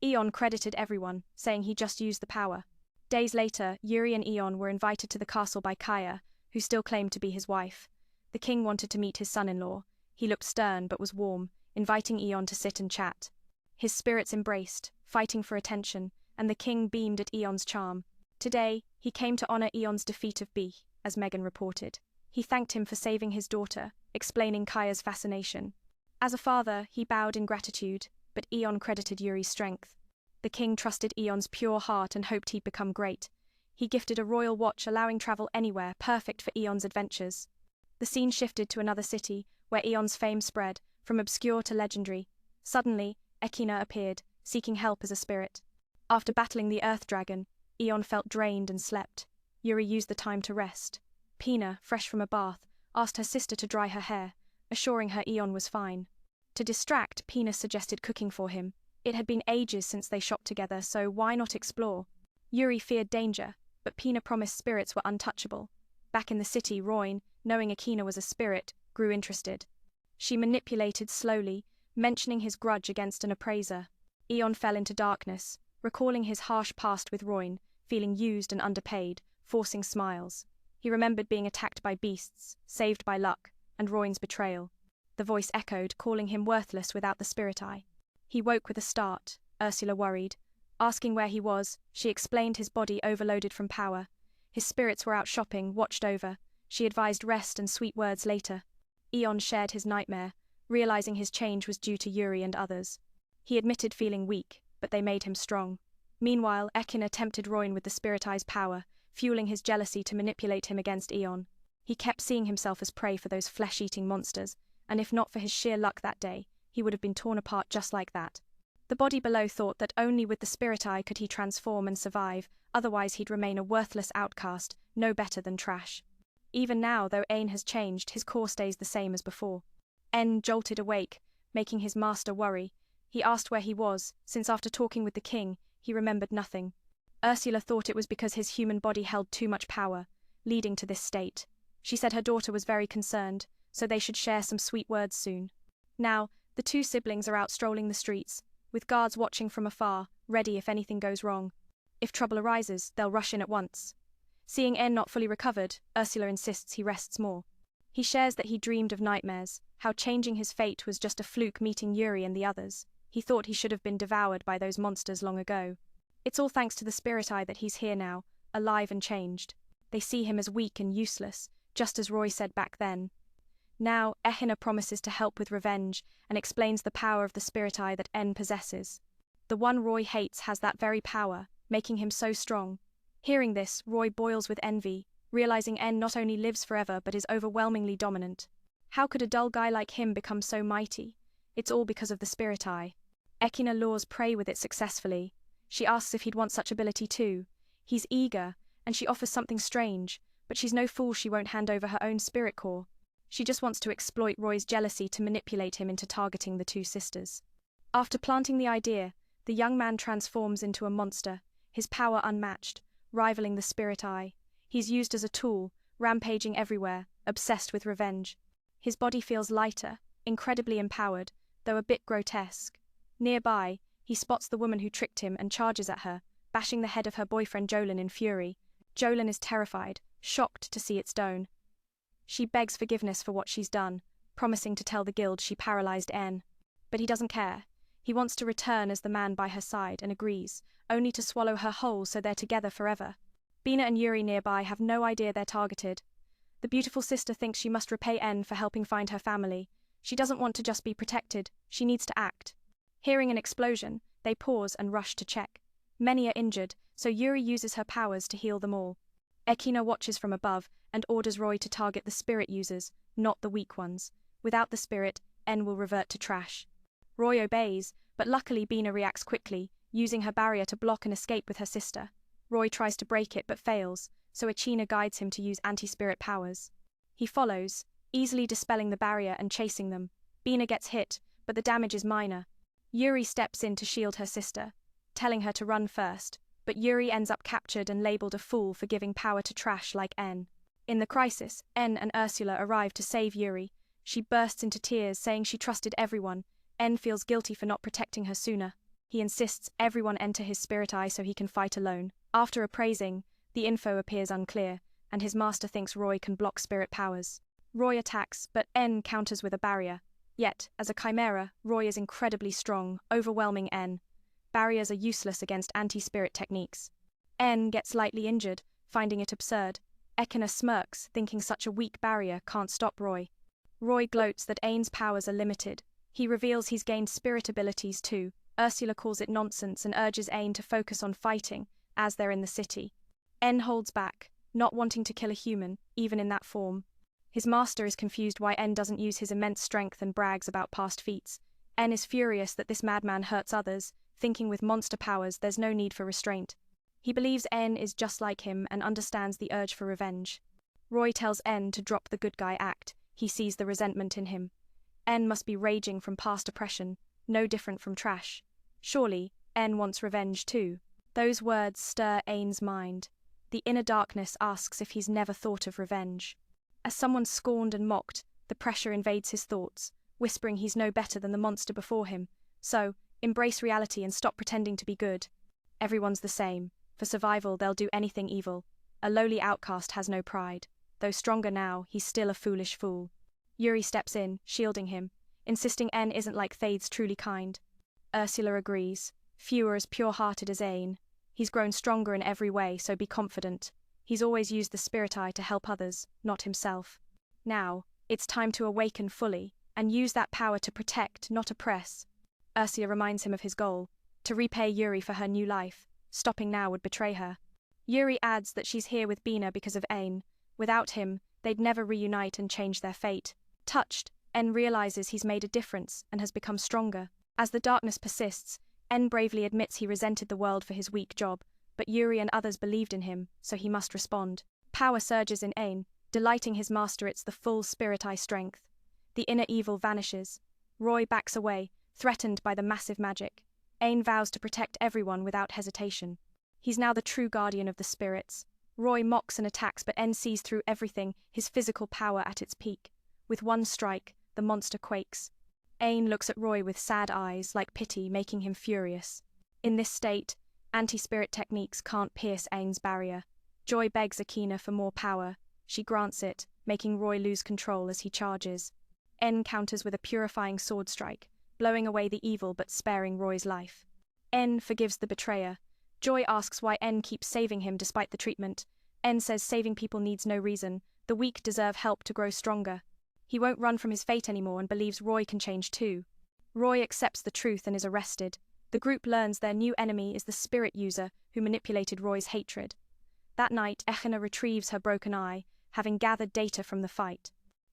S1: Aeon credited everyone, saying he just used the power. Days later, Yuri and Aeon were invited to the castle by Kaya, who still claimed to be his wife. The king wanted to meet his son-in-law. He looked stern but was warm, inviting Aeon to sit and chat. His spirits embraced, fighting for attention, and the king beamed at Aeon's charm. Today, he came to honor Aeon's defeat of B, as Megan reported. He thanked him for saving his daughter, explaining Kaya's fascination. As a father, he bowed in gratitude, but Aeon credited Yuri's strength. The king trusted Aeon's pure heart and hoped he'd become great. He gifted a royal watch allowing travel anywhere, perfect for Aeon's adventures. The scene shifted to another city, where Aeon's fame spread, from obscure to legendary. Suddenly, Echina appeared, seeking help as a spirit. After battling the Earth Dragon, Aeon felt drained and slept. Yuri used the time to rest. Pina, fresh from a bath, asked her sister to dry her hair, assuring her Aeon was fine. To distract, Pina suggested cooking for him. It had been ages since they shopped together, so why not explore? Yuri feared danger, but Pina promised spirits were untouchable. Back in the city, Royne, knowing Echina was a spirit, grew interested. She manipulated slowly, mentioning his grudge against an appraiser. Aeon fell into darkness, recalling his harsh past with Royne, feeling used and underpaid, forcing smiles. He remembered being attacked by beasts, saved by luck, and Royne's betrayal. The voice echoed, calling him worthless without the spirit eye. He woke with a start, Ursula worried. Asking where he was, she explained his body overloaded from power. His spirits were out shopping, watched over. She advised rest and sweet words later. Aeon shared his nightmare, realizing his change was due to Yuri and others. He admitted feeling weak, but they made him strong. Meanwhile, Echina tempted Royne with the spirit eye's power, fueling his jealousy to manipulate him against Aeon. He kept seeing himself as prey for those flesh-eating monsters, and if not for his sheer luck that day, he would have been torn apart just like that. The body below thought that only with the spirit eye could he transform and survive, otherwise he'd remain a worthless outcast, no better than trash. Even now, though Ain has changed, his core stays the same as before. En jolted awake, making his master worry. He asked where he was, since after talking with the king, he remembered nothing. Ursula thought it was because his human body held too much power, leading to this state. She said her daughter was very concerned, so they should share some sweet words soon. Now, the two siblings are out strolling the streets, with guards watching from afar, ready if anything goes wrong. If trouble arises, they'll rush in at once. Seeing En not fully recovered, Ursula insists he rests more. He shares that he dreamed of nightmares, how changing his fate was just a fluke meeting Yuri and the others. He thought he should have been devoured by those monsters long ago. It's all thanks to the spirit eye that he's here now, alive and changed. They see him as weak and useless, just as Roy said back then. Now, Echina promises to help with revenge and explains the power of the spirit eye that En possesses. The one Roy hates has that very power, making him so strong. Hearing this, Roy boils with envy, realizing En not only lives forever but is overwhelmingly dominant. How could a dull guy like him become so mighty? It's all because of the spirit eye. Echina lures prey with it successfully. She asks if he'd want such ability too. He's eager, and she offers something strange, but she's no fool she won't hand over her own spirit core. She just wants to exploit Roy's jealousy to manipulate him into targeting the two sisters. After planting the idea, the young man transforms into a monster, his power unmatched, rivaling the spirit eye. He's used as a tool, rampaging everywhere, obsessed with revenge. His body feels lighter, incredibly empowered, though a bit grotesque. Nearby, he spots the woman who tricked him and charges at her, bashing the head of her boyfriend Jolin in fury. Jolin is terrified, shocked to see it's Doan. She begs forgiveness for what she's done, promising to tell the guild she paralyzed En. But he doesn't care. He wants to return as the man by her side and agrees, only to swallow her whole so they're together forever. Bina and Yuri nearby have no idea they're targeted. The beautiful sister thinks she must repay En for helping find her family. She doesn't want to just be protected, she needs to act. Hearing an explosion, they pause and rush to check. Many are injured, so Yuri uses her powers to heal them all. Ekina watches from above and orders Roy to target the spirit users, not the weak ones. Without the spirit, En will revert to trash. Roy obeys, but luckily Bina reacts quickly, using her barrier to block an escape with her sister. Roy tries to break it but fails, so Echina guides him to use anti-spirit powers. He follows, easily dispelling the barrier and chasing them. Bina gets hit, but the damage is minor. Yuri steps in to shield her sister, telling her to run first, but Yuri ends up captured and labeled a fool for giving power to trash like En. In the crisis, En and Ursula arrive to save Yuri. She bursts into tears, saying she trusted everyone. En feels guilty for not protecting her sooner. He insists everyone enter his spirit eye so he can fight alone. After appraising, the info appears unclear, and his master thinks Roy can block spirit powers. Roy attacks, but En counters with a barrier. Yet, as a chimera, Roy is incredibly strong, overwhelming En. Barriers are useless against anti-spirit techniques. En gets slightly injured, finding it absurd. Ekina smirks, thinking such a weak barrier can't stop Roy. Roy gloats that Ain's powers are limited. He reveals he's gained spirit abilities too. Ursula calls it nonsense and urges Ain to focus on fighting, as they're in the city. En holds back, not wanting to kill a human, even in that form. His master is confused why En doesn't use his immense strength and brags about past feats. En is furious that this madman hurts others, thinking with monster powers there's no need for restraint. He believes En is just like him and understands the urge for revenge. Roy tells En to drop the good guy act. He sees the resentment in him. En must be raging from past oppression, no different from trash. Surely, En wants revenge too. Those words stir Ain's mind. The inner darkness asks if he's never thought of revenge. As someone scorned and mocked, the pressure invades his thoughts, whispering he's no better than the monster before him. So, embrace reality and stop pretending to be good. Everyone's the same. For survival, they'll do anything evil. A lowly outcast has no pride. Though stronger now, he's still a foolish fool. Yuri steps in, shielding him, insisting En isn't like Thade's truly kind. Ursula agrees. Few are as pure-hearted as Ain. He's grown stronger in every way, so be confident. He's always used the spirit eye to help others, not himself. Now, it's time to awaken fully, and use that power to protect, not oppress. Ursula reminds him of his goal, to repay Yuri for her new life. Stopping now would betray her. Yuri adds that she's here with Bina because of Ain. Without him, they'd never reunite and change their fate. Touched, En realizes he's made a difference and has become stronger. As the darkness persists, En bravely admits he resented the world for his weak job, but Yuri and others believed in him, so he must respond. Power surges in Ain, delighting his master it's the full spirit eye strength. The inner evil vanishes. Roy backs away, threatened by the massive magic. Ain vows to protect everyone without hesitation. He's now the true guardian of the spirits. Roy mocks and attacks, but En sees through everything, his physical power at its peak. With one strike, the monster quakes. Ain looks at Roy with sad eyes, like pity, making him furious. In this state, anti-spirit techniques can't pierce Ain's barrier. Joy begs Akina for more power. She grants it, making Roy lose control as he charges. En counters with a purifying sword strike, blowing away the evil but sparing Roy's life. En forgives the betrayer. Joy asks why En keeps saving him despite the treatment. En says saving people needs no reason. The weak deserve help to grow stronger. He won't run from his fate anymore and believes Roy can change too. Roy accepts the truth and is arrested. The group learns their new enemy is the spirit user who manipulated Roy's hatred. That night, Echena retrieves her broken eye, having gathered data from the fight.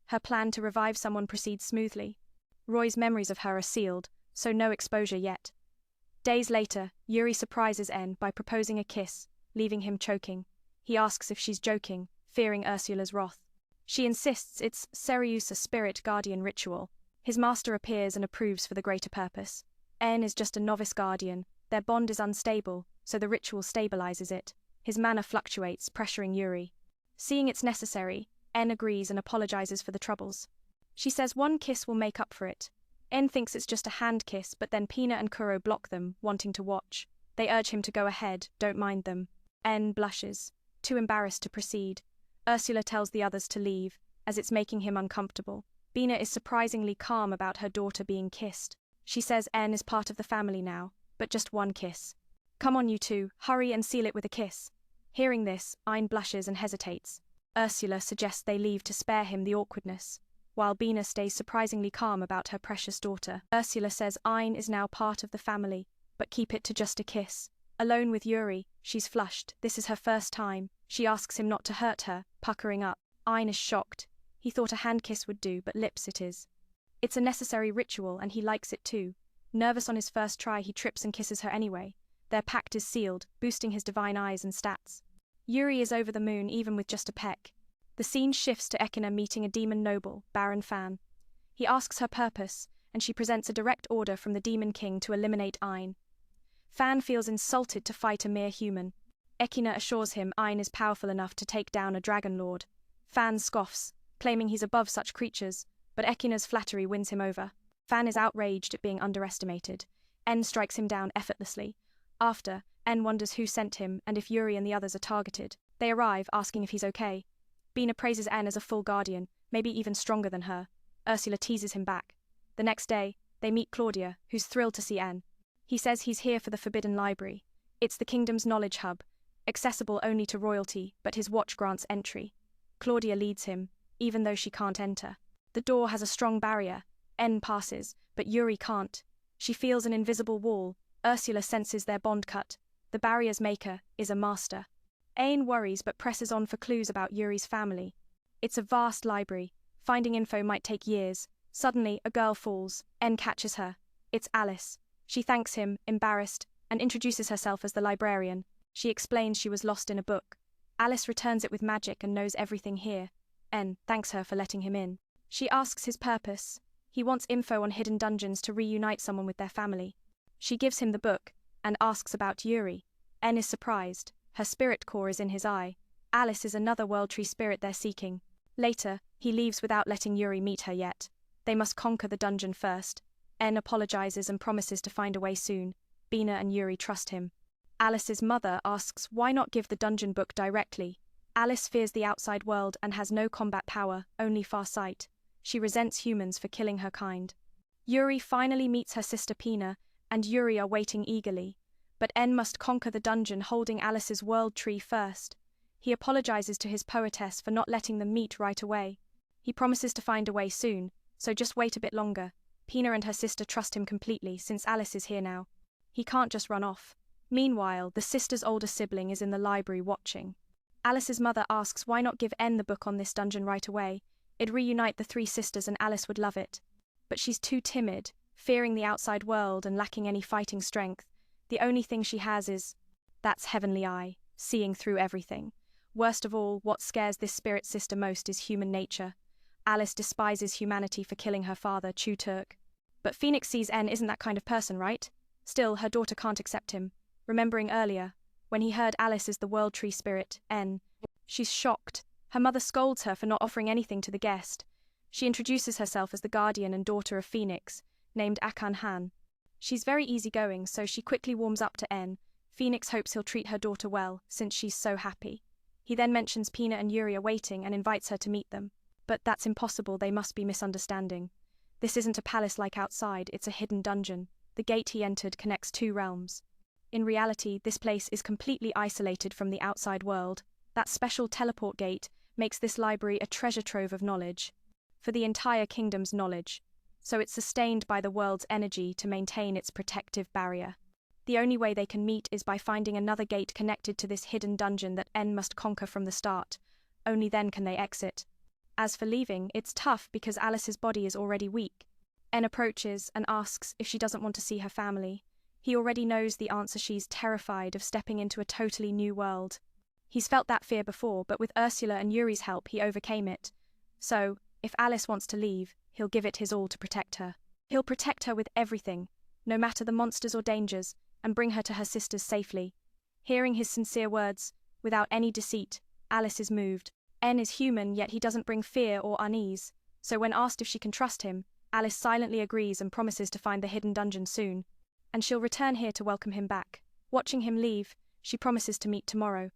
S1: Her plan to revive someone proceeds smoothly. Roy's memories of her are sealed, so no exposure yet. Days later, Yuri surprises En by proposing a kiss, leaving him choking. He asks if she's joking, fearing Ursula's wrath. She insists it's Serius, a spirit guardian ritual. His master appears and approves for the greater purpose. En is just a novice guardian. Their bond is unstable, so the ritual stabilizes it. His mana fluctuates, pressuring Yuri. Seeing it's necessary, En agrees and apologizes for the troubles. She says one kiss will make up for it. En thinks it's just a hand kiss, but then Pina and Kuro block them, wanting to watch. They urge him to go ahead, don't mind them. En blushes, too embarrassed to proceed. Ursula tells the others to leave, as it's making him uncomfortable. Bina is surprisingly calm about her daughter being kissed. She says En is part of the family now, but just one kiss. Come on you two, hurry and seal it with a kiss. Hearing this, Ain blushes and hesitates. Ursula suggests they leave to spare him the awkwardness, while Bina stays surprisingly calm about her precious daughter. Ursula says Ain is now part of the family, but keep it to just a kiss. Alone with Yuri, she's flushed. This is her first time. She asks him not to hurt her, puckering up. Ein is shocked. He thought a hand kiss would do, but lips it is. It's a necessary ritual, and he likes it too. Nervous on his first try, he trips and kisses her anyway. Their pact is sealed, boosting his divine eyes and stats. Yuri is over the moon even with just a peck. The scene shifts to Ekina meeting a demon noble, Baron Fan. He asks her purpose, and she presents a direct order from the Demon King to eliminate Ein. Fan feels insulted to fight a mere human. Ekina assures him Ein is powerful enough to take down a dragon lord. Fan scoffs, claiming he's above such creatures, but Ekina's flattery wins him over. Fan is outraged at being underestimated. En strikes him down effortlessly. After, En wonders who sent him and if Yuri and the others are targeted. They arrive, asking if he's okay. Bina praises En as a full guardian, maybe even stronger than her. Ursula teases him back. The next day, they meet Claudia, who's thrilled to see En. He says he's here for the Forbidden Library. It's the kingdom's knowledge hub, accessible only to royalty, but his watch grants entry. Claudia leads him, even though she can't enter. The door has a strong barrier. En passes, but Yuri can't. She feels an invisible wall. Ursula senses their bond cut. The barrier's maker is a master. Ein worries but presses on for clues about Yuri's family. It's a vast library. Finding info might take years. Suddenly, a girl falls. En catches her. It's Alice. She thanks him, embarrassed, and introduces herself as the librarian. She explains she was lost in a book. Alice returns it with magic and knows everything here. En thanks her for letting him in. She asks his purpose. He wants info on hidden dungeons to reunite someone with their family. She gives him the book, and asks about Yuri. En is surprised. Her spirit core is in his eye. Alice is another World Tree spirit they're seeking. Later, he leaves without letting Yuri meet her yet. They must conquer the dungeon first. En apologizes and promises to find a way soon. Bina and Yuri trust him. Alice's mother asks why not give the dungeon book directly. Alice fears the outside world and has no combat power, only far sight. She resents humans for killing her kind. Yuri finally meets her sister Pina, and Yuri are waiting eagerly. But En must conquer the dungeon holding Alice's world tree first. He apologizes to his poetess for not letting them meet right away. He promises to find a way soon, so just wait a bit longer. Pina and her sister trust him completely since Alice is here now. He can't just run off. Meanwhile, the sister's older sibling is in the library watching. Alice's mother asks why not give En the book on this dungeon right away. It'd reunite the three sisters and Alice would love it. But she's too timid, fearing the outside world and lacking any fighting strength. The only thing she has is, that's heavenly eye, seeing through everything. Worst of all, what scares this spirit sister most is human nature. Alice despises humanity for killing her father, Chu Turk. But Phoenix sees En isn't that kind of person, right? Still, her daughter can't accept him. Remembering earlier, when he heard Alice is the World Tree spirit, En. She's shocked. Her mother scolds her for not offering anything to the guest. She introduces herself as the guardian and daughter of Phoenix, named Akan Han. She's very easygoing, so she quickly warms up to En. Phoenix hopes he'll treat her daughter well, since she's so happy. He then mentions Pina and Yuri are waiting and invites her to meet them. But that's impossible, they must be misunderstanding. This isn't a palace like outside, it's a hidden dungeon. The gate he entered connects two realms. In reality, this place is completely isolated from the outside world. That special teleport gate makes this library a treasure trove of knowledge. For the entire kingdom's knowledge. So it's sustained by the world's energy to maintain its protective barrier. The only way they can meet is by finding another gate connected to this hidden dungeon that En must conquer from the start. Only then can they exit. As for leaving, it's tough because Alice's body is already weak. En approaches and asks if she doesn't want to see her family. He already knows the answer. She's terrified of stepping into a totally new world. He's felt that fear before, but with Ursula and Yuri's help he overcame it. So, if Alice wants to leave, he'll give it his all to protect her. He'll protect her with everything, no matter the monsters or dangers, and bring her to her sisters safely. Hearing his sincere words, without any deceit, Alice is moved. En is human, yet he doesn't bring fear or unease. So when asked if she can trust him, Alice silently agrees and promises to find the hidden dungeon soon. And she'll return here to welcome him back. Watching him leave, she promises to meet tomorrow.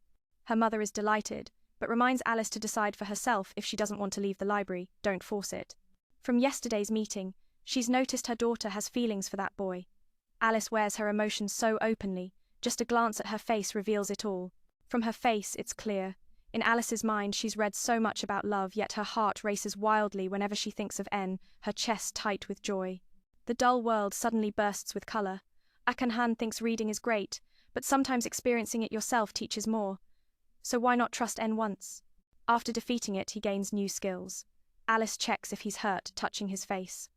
S1: Her mother is delighted, but reminds Alice to decide for herself if she doesn't want to leave the library. Don't force it. From yesterday's meeting, she's noticed her daughter has feelings for that boy. Alice wears her emotions so openly, just a glance at her face reveals it all. From her face, it's clear. In Alice's mind, she's read so much about love, yet her heart races wildly whenever she thinks of En, her chest tight with joy. The dull world suddenly bursts with color. Akan Han thinks reading is great, but sometimes experiencing it yourself teaches more. so why not trust N once? After defeating it, he gains new skills. Alice checks if he's hurt, touching his face.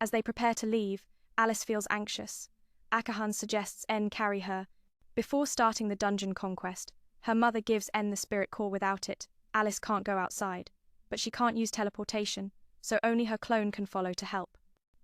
S1: As they prepare to leave, Alice feels anxious. Akahan suggests N carry her. Before starting the dungeon conquest, her mother gives N the spirit core. Without it, Alice can't go outside. But she can't use teleportation, so only her clone can follow to help.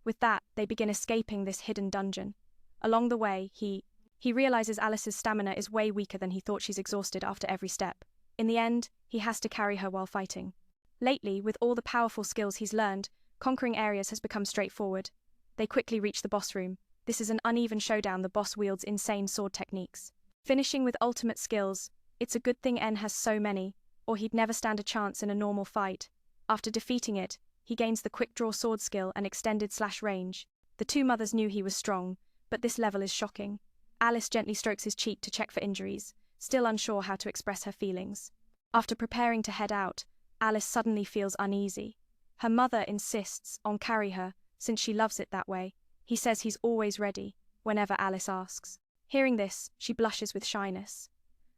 S1: With that, they begin escaping this hidden dungeon. Along the way, he realizes Alice's stamina is way weaker than he thought. She's exhausted after every step. In the end, he has to carry her while fighting. Lately, with all the powerful skills he's learned, conquering areas has become straightforward. They quickly reach the boss room. This is an uneven showdown. The boss wields insane sword techniques. Finishing with ultimate skills, it's a good thing N has so many, or he'd never stand a chance in a normal fight. After defeating it, he gains the quick draw sword skill and extended slash range. The two mothers knew he was strong, but this level is shocking. Alice gently strokes his cheek to check for injuries, still unsure how to express her feelings. After preparing to head out, Alice suddenly feels uneasy. Her mother insists on carry her, since she loves it that way. He says he's always ready, whenever Alice asks. Hearing this, she blushes with shyness.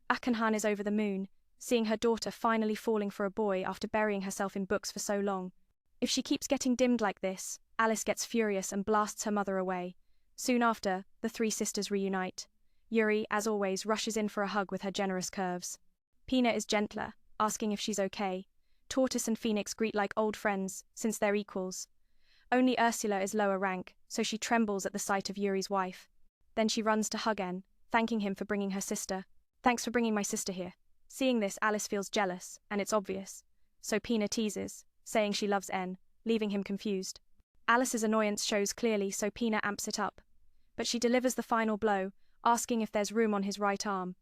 S1: Akanhan is over the moon, seeing her daughter finally falling for a boy after burying herself in books for so long. If she keeps getting dimmed like this, Alice gets furious and blasts her mother away. Soon after, the three sisters reunite. Yuri, as always, rushes in for a hug with her generous curves. Pina is gentler, asking if she's okay. Tortoise and Phoenix greet like old friends, since they're equals. Only Ursula is lower rank, so she trembles at the sight of Yuri's wife. Then she runs to hug N, thanking him for bringing her sister. Thanks for bringing my sister here. Seeing this, Alice feels jealous, and it's obvious. So Pina teases, saying she loves N, leaving him confused. Alice's annoyance shows clearly, so Pina amps it up. But she delivers the final blow, asking if there's room on his right arm.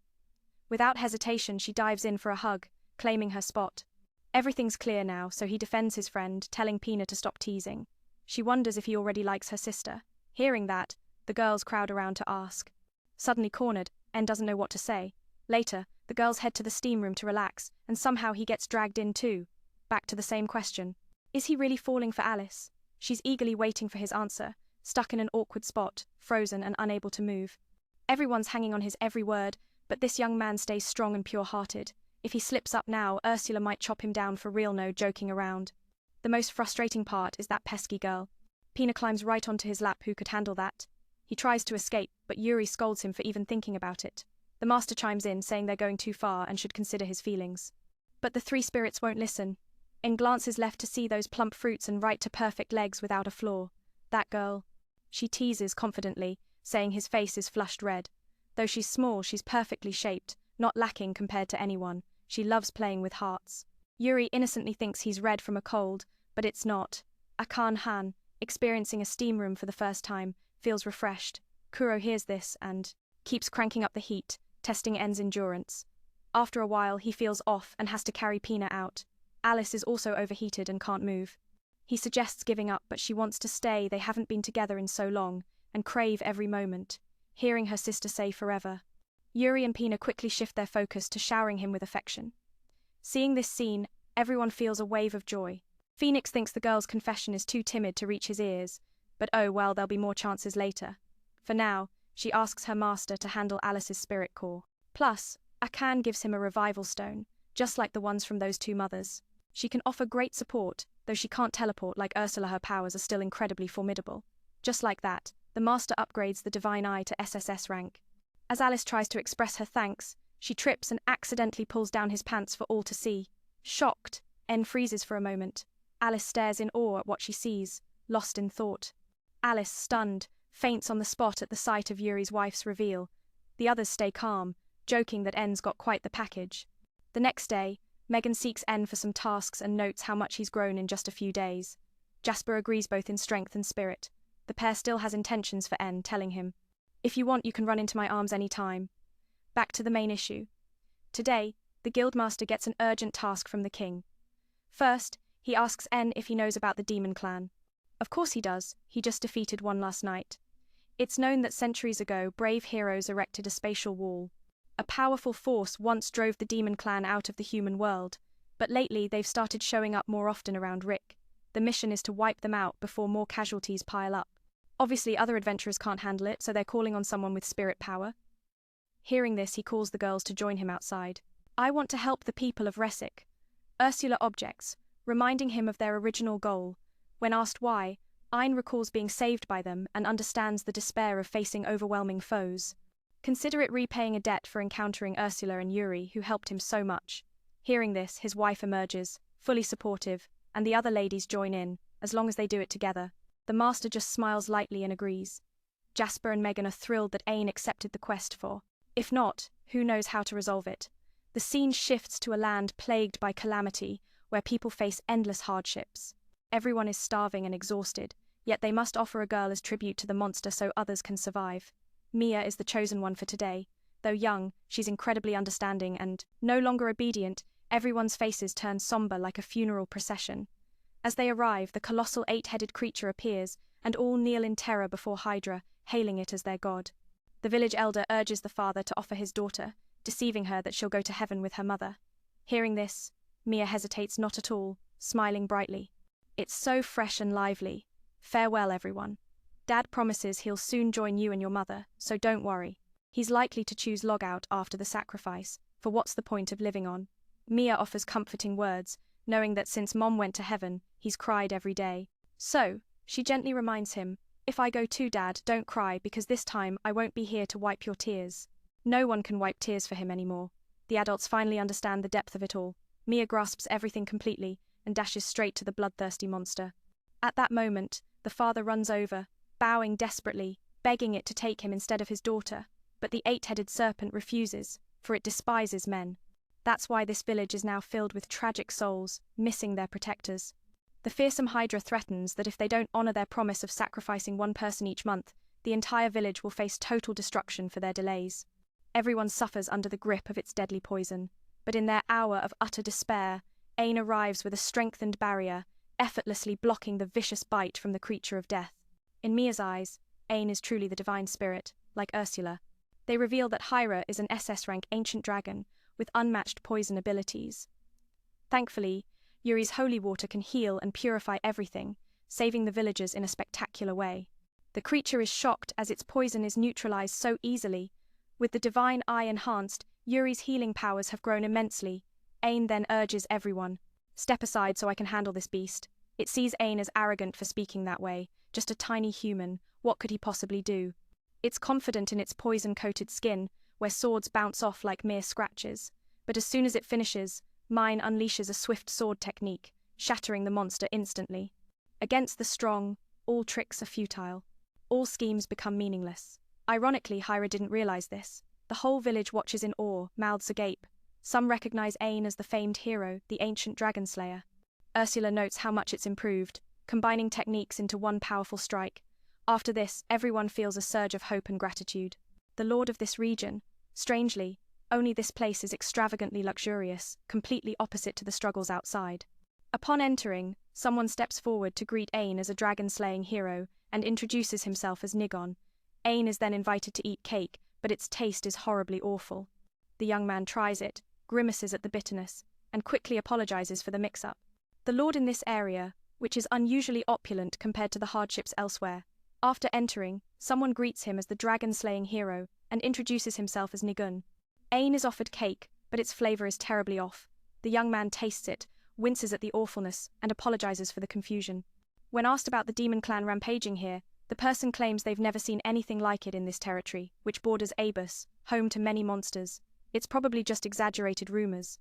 S1: Without hesitation, she dives in for a hug, claiming her spot. Everything's clear now, so he defends his friend, telling Pina to stop teasing. She wonders if he already likes her sister. Hearing that, the girls crowd around to ask. Suddenly cornered, N doesn't know what to say. Later, the girls head to the steam room to relax, and somehow he gets dragged in too. Back to the same question. Is he really falling for Alice? She's eagerly waiting for his answer, stuck in an awkward spot, frozen and unable to move. Everyone's hanging on his every word, but this young man stays strong and pure-hearted. If he slips up now, Ursula might chop him down for real, no joking around. The most frustrating part is that pesky girl. Pina climbs right onto his lap. Who could handle that? He tries to escape, but Yuri scolds him for even thinking about it. The master chimes in, saying they're going too far and should consider his feelings. But the three spirits won't listen. N glances left to see those plump fruits and right to perfect legs without a flaw. That girl. She teases confidently, saying his face is flushed red. Though she's small, she's perfectly shaped, not lacking compared to anyone. She loves playing with hearts. Yuri innocently thinks he's red from a cold, but it's not. Akan Han, experiencing a steam room for the first time, feels refreshed. Kuro hears this and keeps cranking up the heat, testing N's endurance. After a while, he feels off and has to carry Pina out. Alice is also overheated and can't move. He suggests giving up, but she wants to stay. They haven't been together in so long, and crave every moment. Hearing her sister say forever. Yuri and Pina quickly shift their focus to showering him with affection. Seeing this scene, everyone feels a wave of joy. Phoenix thinks the girl's confession is too timid to reach his ears, but oh well, there'll be more chances later. For now, she asks her master to handle Alice's spirit core. Plus, Akan gives him a revival stone, just like the ones from those two mothers. She can offer great support, though she can't teleport like Ursula. Her powers are still incredibly formidable. Just like that, the master upgrades the Divine Eye to SSS rank. As Alice tries to express her thanks, she trips and accidentally pulls down his pants for all to see. Shocked, N freezes for a moment. Alice stares in awe at what she sees, lost in thought. Alice, stunned, faints on the spot at the sight of Yuri's wife's reveal. The others stay calm, joking that N's got quite the package. The next day, Megan seeks N for some tasks and notes how much he's grown in just a few days. Jasper agrees both in strength and spirit. The pair still has intentions for N, telling him, "If you want, you can run into my arms any time." Back to the main issue. Today, the Guildmaster gets an urgent task from the king. First, he asks N if he knows about the Demon Clan. Of course he does, he just defeated one last night. It's known that centuries ago, brave heroes erected a spatial wall. A powerful force once drove the Demon Clan out of the human world, but lately they've started showing up more often around Rick. The mission is to wipe them out before more casualties pile up. Obviously, other adventurers can't handle it, so they're calling on someone with spirit power. Hearing this, he calls the girls to join him outside. I want to help the people of Resic. Ursula objects, reminding him of their original goal. When asked why, Ein recalls being saved by them and understands the despair of facing overwhelming foes. Consider it repaying a debt for encountering Ursula and Yuri, who helped him so much. Hearing this, his wife emerges, fully supportive, and the other ladies join in, as long as they do it together. The master just smiles lightly and agrees. Jasper and Megan are thrilled that Ein accepted the quest for. If not, who knows how to resolve it? The scene shifts to a land plagued by calamity, where people face endless hardships. Everyone is starving and exhausted, yet they must offer a girl as tribute to the monster so others can survive. Mia is the chosen one for today. Though young, she's incredibly understanding and, no longer obedient, everyone's faces turn somber like a funeral procession. As they arrive, the colossal 8-headed creature appears, and all kneel in terror before Hydra, hailing it as their god. The village elder urges the father to offer his daughter, deceiving her that she'll go to heaven with her mother. Hearing this, Mia hesitates not at all, smiling brightly. It's so fresh and lively. Farewell, everyone. Dad promises he'll soon join you and your mother, so don't worry. He's likely to choose logout after the sacrifice, for what's the point of living on? Mia offers comforting words, knowing that since Mom went to heaven, he's cried every day. So, she gently reminds him, if I go too, Dad, don't cry because this time I won't be here to wipe your tears. No one can wipe tears for him anymore. The adults finally understand the depth of it all. Mia grasps everything completely and dashes straight to the bloodthirsty monster. At that moment, the father runs over, bowing desperately, begging it to take him instead of his daughter, but the 8-headed serpent refuses, for it despises men. That's why this village is now filled with tragic souls, missing their protectors. The fearsome Hydra threatens that if they don't honor their promise of sacrificing one person each month, the entire village will face total destruction for their delays. Everyone suffers under the grip of its deadly poison, but in their hour of utter despair, Ein arrives with a strengthened barrier, effortlessly blocking the vicious bite from the creature of death. In Mia's eyes, Ein is truly the divine spirit, like Ursula. They reveal that Hyra is an SS-rank ancient dragon with unmatched poison abilities. Thankfully, Yuri's holy water can heal and purify everything, saving the villagers in a spectacular way. The creature is shocked as its poison is neutralized so easily. With the divine eye enhanced, Yuri's healing powers have grown immensely. Ein then urges everyone, step aside so I can handle this beast. It sees Ein as arrogant for speaking that way, just a tiny human, what could he possibly do? It's confident in its poison-coated skin, where swords bounce off like mere scratches. But as soon as it finishes, Mine unleashes a swift sword technique, shattering the monster instantly. Against the strong, all tricks are futile. All schemes become meaningless. Ironically, Hyra didn't realize this. The whole village watches in awe, mouths agape. Some recognize Ein as the famed hero, the ancient dragon slayer. Ursula notes how much it's improved, combining techniques into one powerful strike. After this, everyone feels a surge of hope and gratitude. The lord of this region, strangely, only this place is extravagantly luxurious, completely opposite to the struggles outside. Upon entering, someone steps forward to greet Ein as a dragon-slaying hero and introduces himself as Nigon. Ein is then invited to eat cake, but its taste is horribly awful. The young man tries it, grimaces at the bitterness, and quickly apologizes for the mix-up. The lord in this area, which is unusually opulent compared to the hardships elsewhere, after entering, someone greets him as the dragon-slaying hero and introduces himself as Nigun. Ein is offered cake, but its flavor is terribly off. The young man tastes it, winces at the awfulness, and apologizes for the confusion. When asked about the demon clan rampaging here, the person claims they've never seen anything like it in this territory, which borders Abus, home to many monsters. It's probably just exaggerated rumors.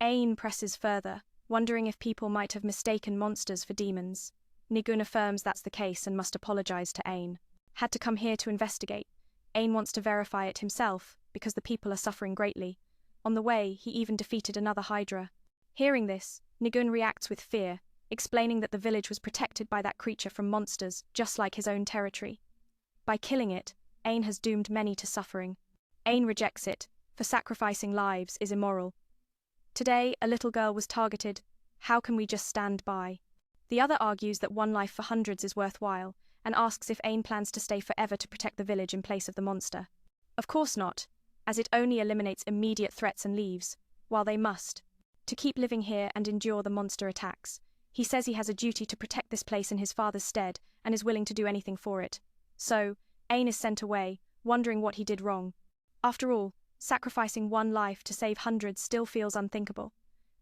S1: Ein presses further, wondering if people might have mistaken monsters for demons. Nigun affirms that's the case and must apologize to Ein. Had to come here to investigate. Ein wants to verify it himself, because the people are suffering greatly. On the way, he even defeated another Hydra. Hearing this, Nigun reacts with fear, explaining that the village was protected by that creature from monsters, just like his own territory. By killing it, Ein has doomed many to suffering. Ein rejects it, for sacrificing lives is immoral. Today, a little girl was targeted. How can we just stand by? The other argues that one life for hundreds is worthwhile, and asks if Ein plans to stay forever to protect the village in place of the monster. Of course not, as it only eliminates immediate threats and leaves, while they must, to keep living here and endure the monster attacks. He says he has a duty to protect this place in his father's stead and is willing to do anything for it. So, Ein is sent away, wondering what he did wrong. After all, Sacrificing one life to save hundreds still feels unthinkable.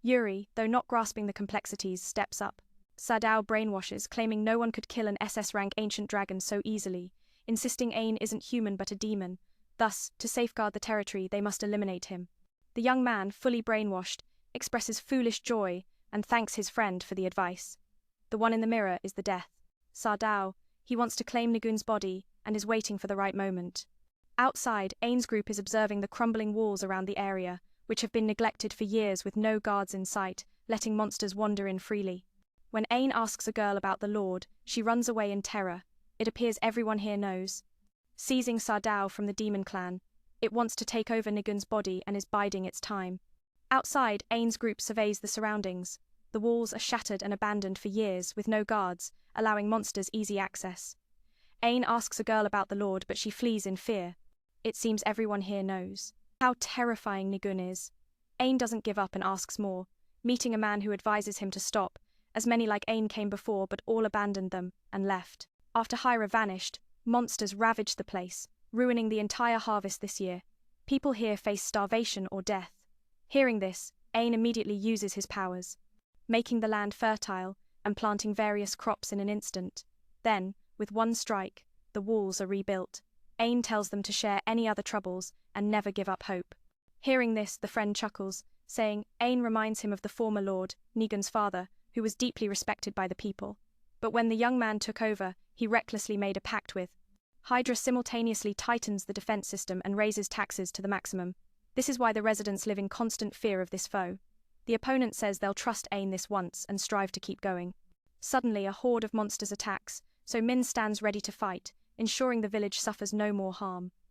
S1: Yuri, though not grasping the complexities, steps up. Sadao brainwashes, claiming no one could kill an SS-rank ancient dragon so easily, insisting Ain isn't human but a demon. Thus, to safeguard the territory, they must eliminate him. The young man, fully brainwashed, expresses foolish joy and thanks his friend for the advice. The one in the mirror is the death. Sadao, he wants to claim Nigun's body and is waiting for the right moment. Outside, Ain's group is observing the crumbling walls around the area, which have been neglected for years with no guards in sight, letting monsters wander in freely. When Ain asks a girl about the Lord, she runs away in terror. It appears everyone here knows. Seizing Sadao from the demon clan, it wants to take over Nigun's body and is biding its time. Outside, Ain's group surveys the surroundings. The walls are shattered and abandoned for years, with no guards, allowing monsters easy access. Ain asks a girl about the Lord, but she flees in fear. It seems everyone here knows how terrifying Nigun is. Ain doesn't give up and asks more, meeting a man who advises him to stop, as many like Ain came before but all abandoned them and left. After Hyra vanished, monsters ravaged the place, ruining the entire harvest this year. People here face starvation or death. Hearing this, Ain immediately uses his powers, making the land fertile and planting various crops in an instant. Then, with one strike, the walls are rebuilt. Ain tells them to share any other troubles and never give up hope. Hearing this, the friend chuckles, saying Ain reminds him of the former lord, Nigun's father, who was deeply respected by the people. But when the young man took over, he recklessly made a pact with Hydra simultaneously tightens the defense system and raises taxes to the maximum. This is why the residents live in constant fear of this foe. The opponent says they'll trust Ain this once and strive to keep going. Suddenly, a horde of monsters attacks, so Min stands ready to fight, ensuring the village suffers no more harm.